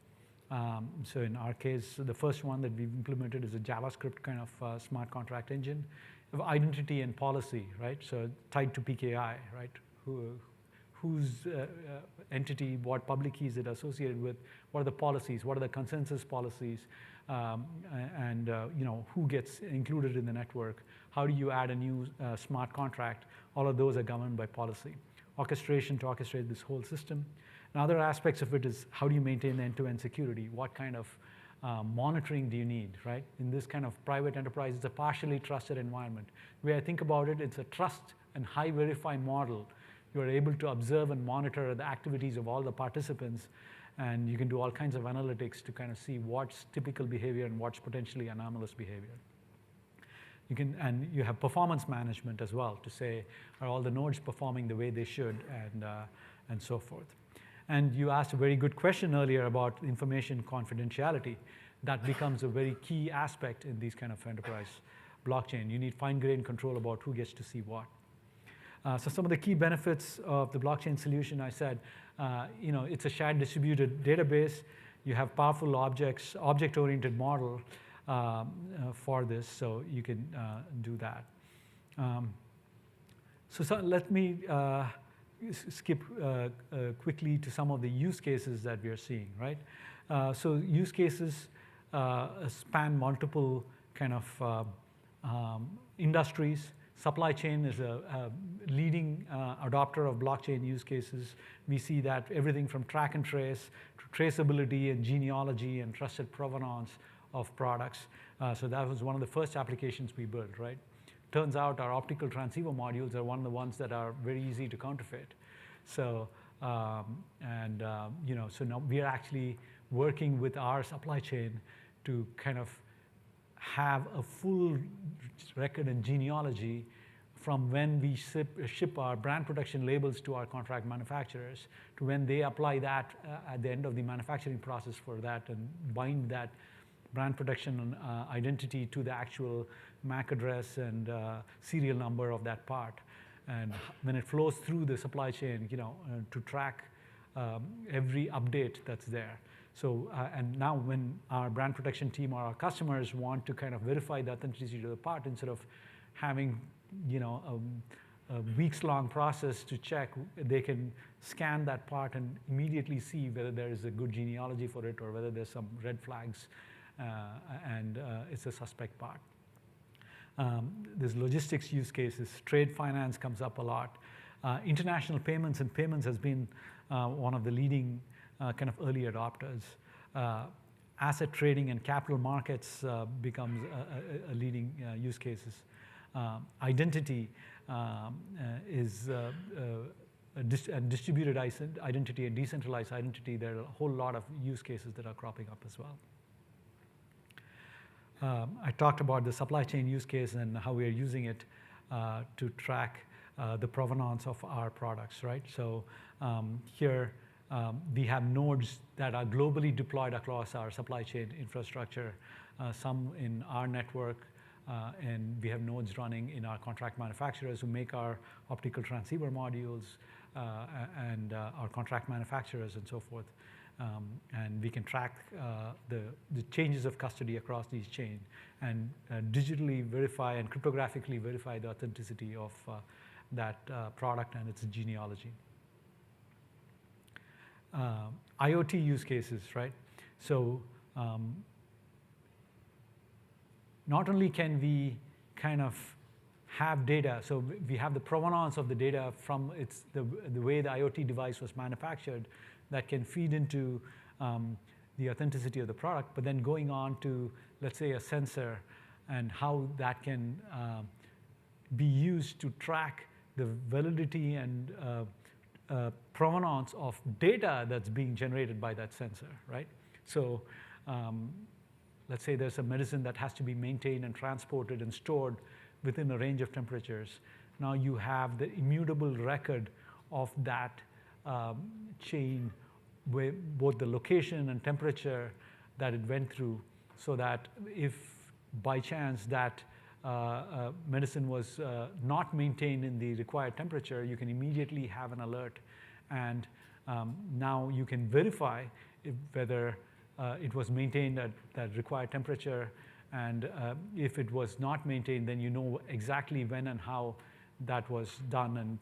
So in our case, the first one that we've implemented is a JavaScript kind of smart contract engine. You have identity and policy, right? So tied to PKI, right? Whose entity, what public key is it associated with? What are the policies? What are the consensus policies? You know, who gets included in the network? How do you add a new smart contract? All of those are governed by policy. Orchestration to orchestrate this whole system. And other aspects of it is how do you maintain the end-to-end security? What kind of monitoring do you need, right? In this kind of private enterprise, it's a partially trusted environment. The way I think about it, it's a trust and high verify model. You are able to observe and monitor the activities of all the participants, and you can do all kinds of analytics to kind of see what's typical behavior and what's potentially anomalous behavior. And you have performance management as well to say, are all the nodes performing the way they should, and so forth. And you asked a very good question earlier about information confidentiality. That becomes a very key aspect in these kind of enterprise blockchain. You need fine-grained control about who gets to see what. So some of the key benefits of the blockchain solution, I said, you know, it's a shared distributed database. You have powerful object-oriented model for this, so you can do that. So let me skip quickly to some of the use cases that we are seeing, right? So use cases span multiple kind of industries. Supply chain is a leading adopter of blockchain use cases. We see that everything from track and trace to traceability and genealogy and trusted provenance of products. So that was one of the first applications we built, right? Turns out our optical transceiver modules are one of the ones that are very easy to counterfeit. So So now we are actually working with our supply chain to kind of have a full record and genealogy from when we ship our brand protection labels to our contract manufacturers to when they apply that at the end of the manufacturing process for that and bind that brand protection identity to the actual MAC address and serial number of that part. And when it flows through the supply chain, to track every update that's there. So, and now when our brand protection team or our customers want to kind of verify the authenticity of the part, instead of having, a weeks-long process to check, they can scan that part and immediately see whether there is a good genealogy for it or whether there's some red flags and it's a suspect part. There's logistics use cases. Trade finance comes up a lot. International payments has been one of the leading kind of early adopters. Asset trading and capital markets becomes a leading use cases. Identity is distributed identity and decentralized identity. There are a whole lot of use cases that are cropping up as well. I talked about the supply chain use case and how we are using it to track the provenance of our products, right? So here we have nodes that are globally deployed across our supply chain infrastructure, some in our network, and we have nodes running in our contract manufacturers who make our optical transceiver modules and our contract manufacturers and so forth. And we can track the changes of custody across these chains and digitally verify and cryptographically verify the authenticity of that product and its genealogy. IoT use cases, right? So not only can we kind of have data, so we have the provenance of the data from the way the IoT device was manufactured that can feed into the authenticity of the product, but then going on to, let's say, a sensor and how that can be used to track the validity and provenance of data that's being generated by that sensor, right? So let's say there's a medicine that has to be maintained and transported and stored within a range of temperatures. Now you have the immutable record of that chain with both the location and temperature that it went through, so that if by chance that medicine was not maintained in the required temperature, you can immediately have an alert. And now you can verify whether it was maintained at that required temperature. And if it was not maintained, then you know exactly when and how that was done and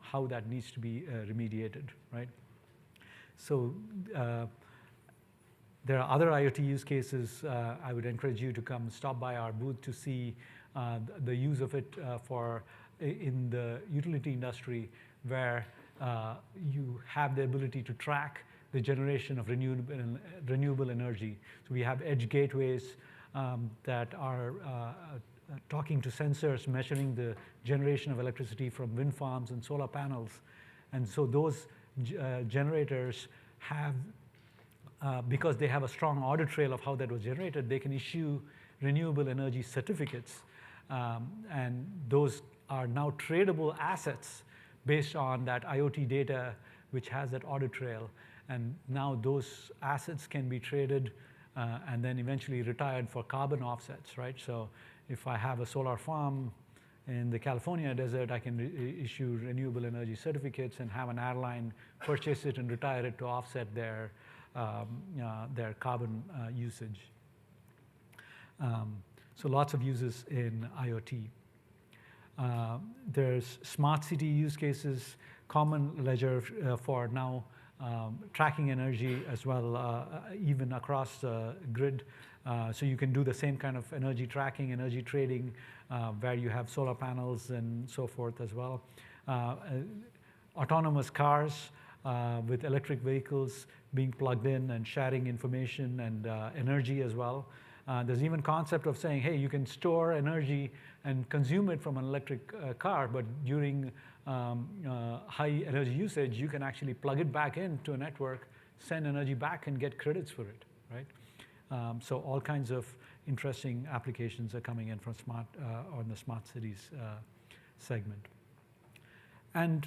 how that needs to be remediated, right? So there are other IoT use cases. I would encourage you to come stop by our booth to see the use of it in the utility industry, where you have the ability to track the generation of renewable energy. So we have edge gateways that are talking to sensors, measuring the generation of electricity from wind farms and solar panels. And so those generators have, because they have a strong audit trail of how that was generated, they can issue renewable energy certificates. And those are now tradable assets based on that IoT data, which has that audit trail. And now those assets can be traded and then eventually retired for carbon offsets, right? So if I have a solar farm in the California desert, I can issue renewable energy certificates and have an airline purchase it and retire it to offset their carbon usage. So lots of uses in IoT. There's smart city use cases, common ledger for now tracking energy as well, even across the grid. So you can do the same kind of energy tracking, energy trading, where you have solar panels and so forth as well. Autonomous cars with electric vehicles being plugged in and sharing information and energy as well. There's even concept of saying, hey, you can store energy and consume it from an electric car, but during high energy usage, you can actually plug it back into a network, send energy back, and get credits for it, right? So all kinds of interesting applications are coming in from on the smart cities segment. And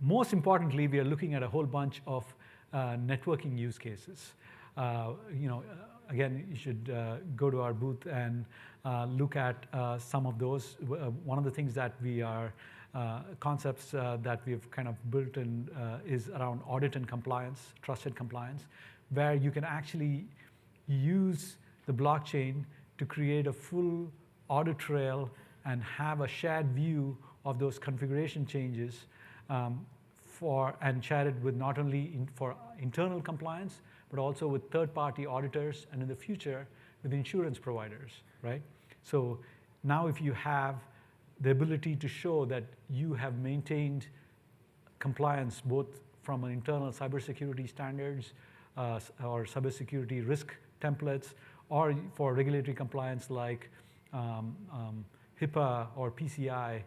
most importantly, we are looking at a whole bunch of networking use cases. Again, you should go to our booth and look at some of those. One of the things that we are concepts that we've kind of built in is around audit and compliance, trusted compliance, where you can actually use the blockchain to create a full audit trail and have a shared view of those configuration changes and share it with not only for internal compliance, but also with third-party auditors, and in the future, with insurance providers, right? So now if you have the ability to show that you have maintained compliance both from an internal cybersecurity standards or cybersecurity risk templates, or for regulatory compliance like HIPAA or PCI,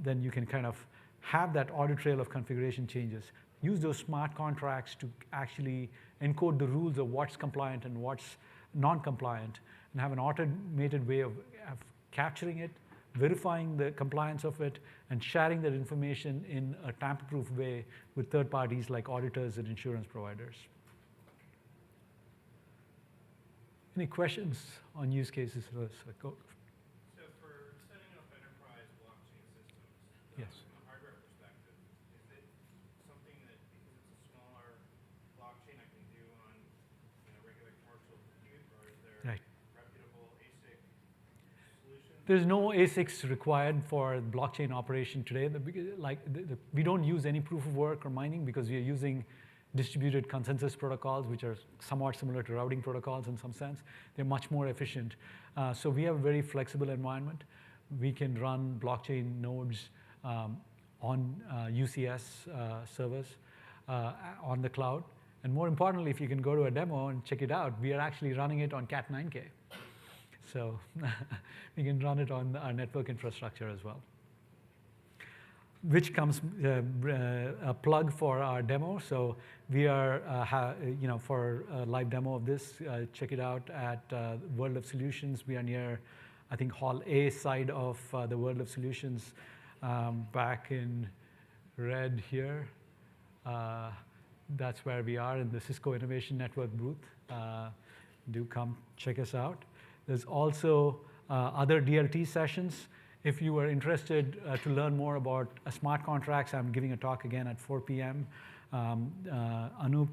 then you can kind of have that audit trail of configuration changes. Use those smart contracts to actually encode the rules of what's compliant and what's non-compliant, and have an automated way of capturing it, verifying the compliance of it, and sharing that information in a tamper-proof way with third parties like auditors and insurance providers. Any questions on use cases? So for setting up enterprise blockchain systems, Yes. from a hardware perspective, is it something that, because it's a smaller blockchain, I can do on regular commercial compute, or is there Right. reputable ASIC solutions? There's no ASICs required for blockchain operation today. We don't use any proof of work or mining because we are using distributed consensus protocols, which are somewhat similar to routing protocols in some sense. They're much more efficient. So we have a very flexible environment. We can run blockchain nodes on UCS servers on the cloud. And more importantly, if you can go to a demo and check it out, we are actually running it on Cat9K. So we can run it on our network infrastructure as well. Which comes a plug for our demo. So we are, for a live demo of this, check it out at World of Solutions. We are near, I think, Hall A side of the World of Solutions, back in red here. That's where we are in the Cisco Innovation Network booth. Do come check us out. There's also other DLT sessions. If you are interested to learn more about smart contracts, I'm giving a talk again at 4 p.m. Anup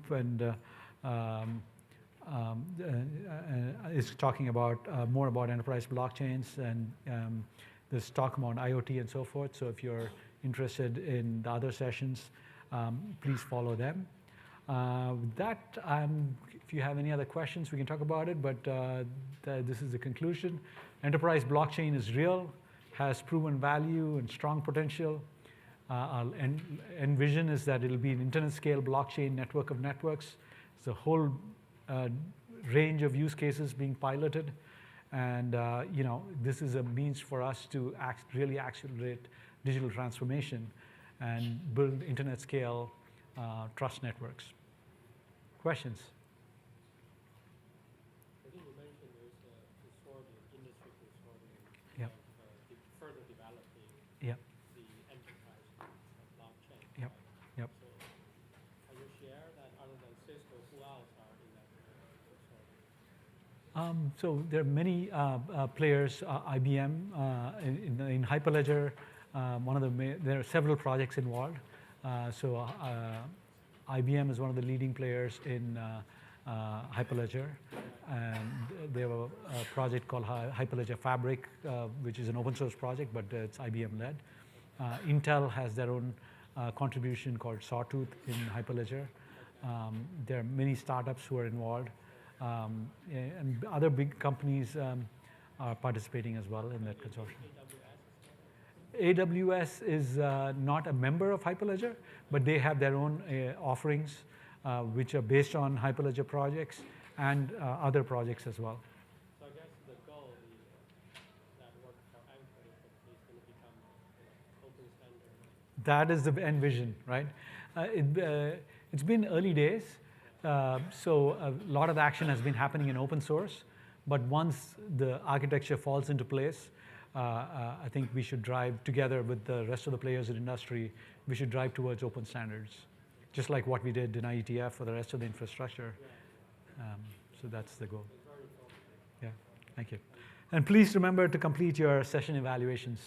is talking about more about enterprise blockchains, and there's talk about IoT and so forth. So if you're interested in the other sessions, please follow them. With that, if you have any other questions, we can talk about it, but this is the conclusion. Enterprise blockchain is real, has proven value and strong potential. Our vision is that it'll be an internet-scale blockchain network of networks. It's a whole range of use cases being piloted, and this is a means for us to really accelerate digital transformation and build internet-scale trust networks. Questions? I think you mentioned there's a consortium, industry consortium, Yep. further developing Yep. the enterprise blockchain. Yep. Right? Yep. So can you share that other than Cisco, who else are in that consortium? So there are many players. IBM in Hyperledger. There are several projects involved. IBM is one of the leading players in Hyperledger, and they have a project called Hyperledger Fabric, which is an open source project, but it's IBM led. Intel has their own contribution called Sawtooth in Hyperledger. There are many startups who are involved, and other big companies are participating as well in that consortium. AWS is not a member of Hyperledger, but they have their own offerings, which are based on Hyperledger projects and other projects as well. So I guess the goal is that work for Anchor is going to become open standard. That is the end vision, right? It's been early days, so a lot of action has been happening in open source. But once the architecture falls into place, I think we should drive together with the rest of the players in the industry. We should drive towards open standards, just like what we did in IETF for the rest of the infrastructure. So that's the goal. Yeah, thank you. And please remember to complete your session evaluations.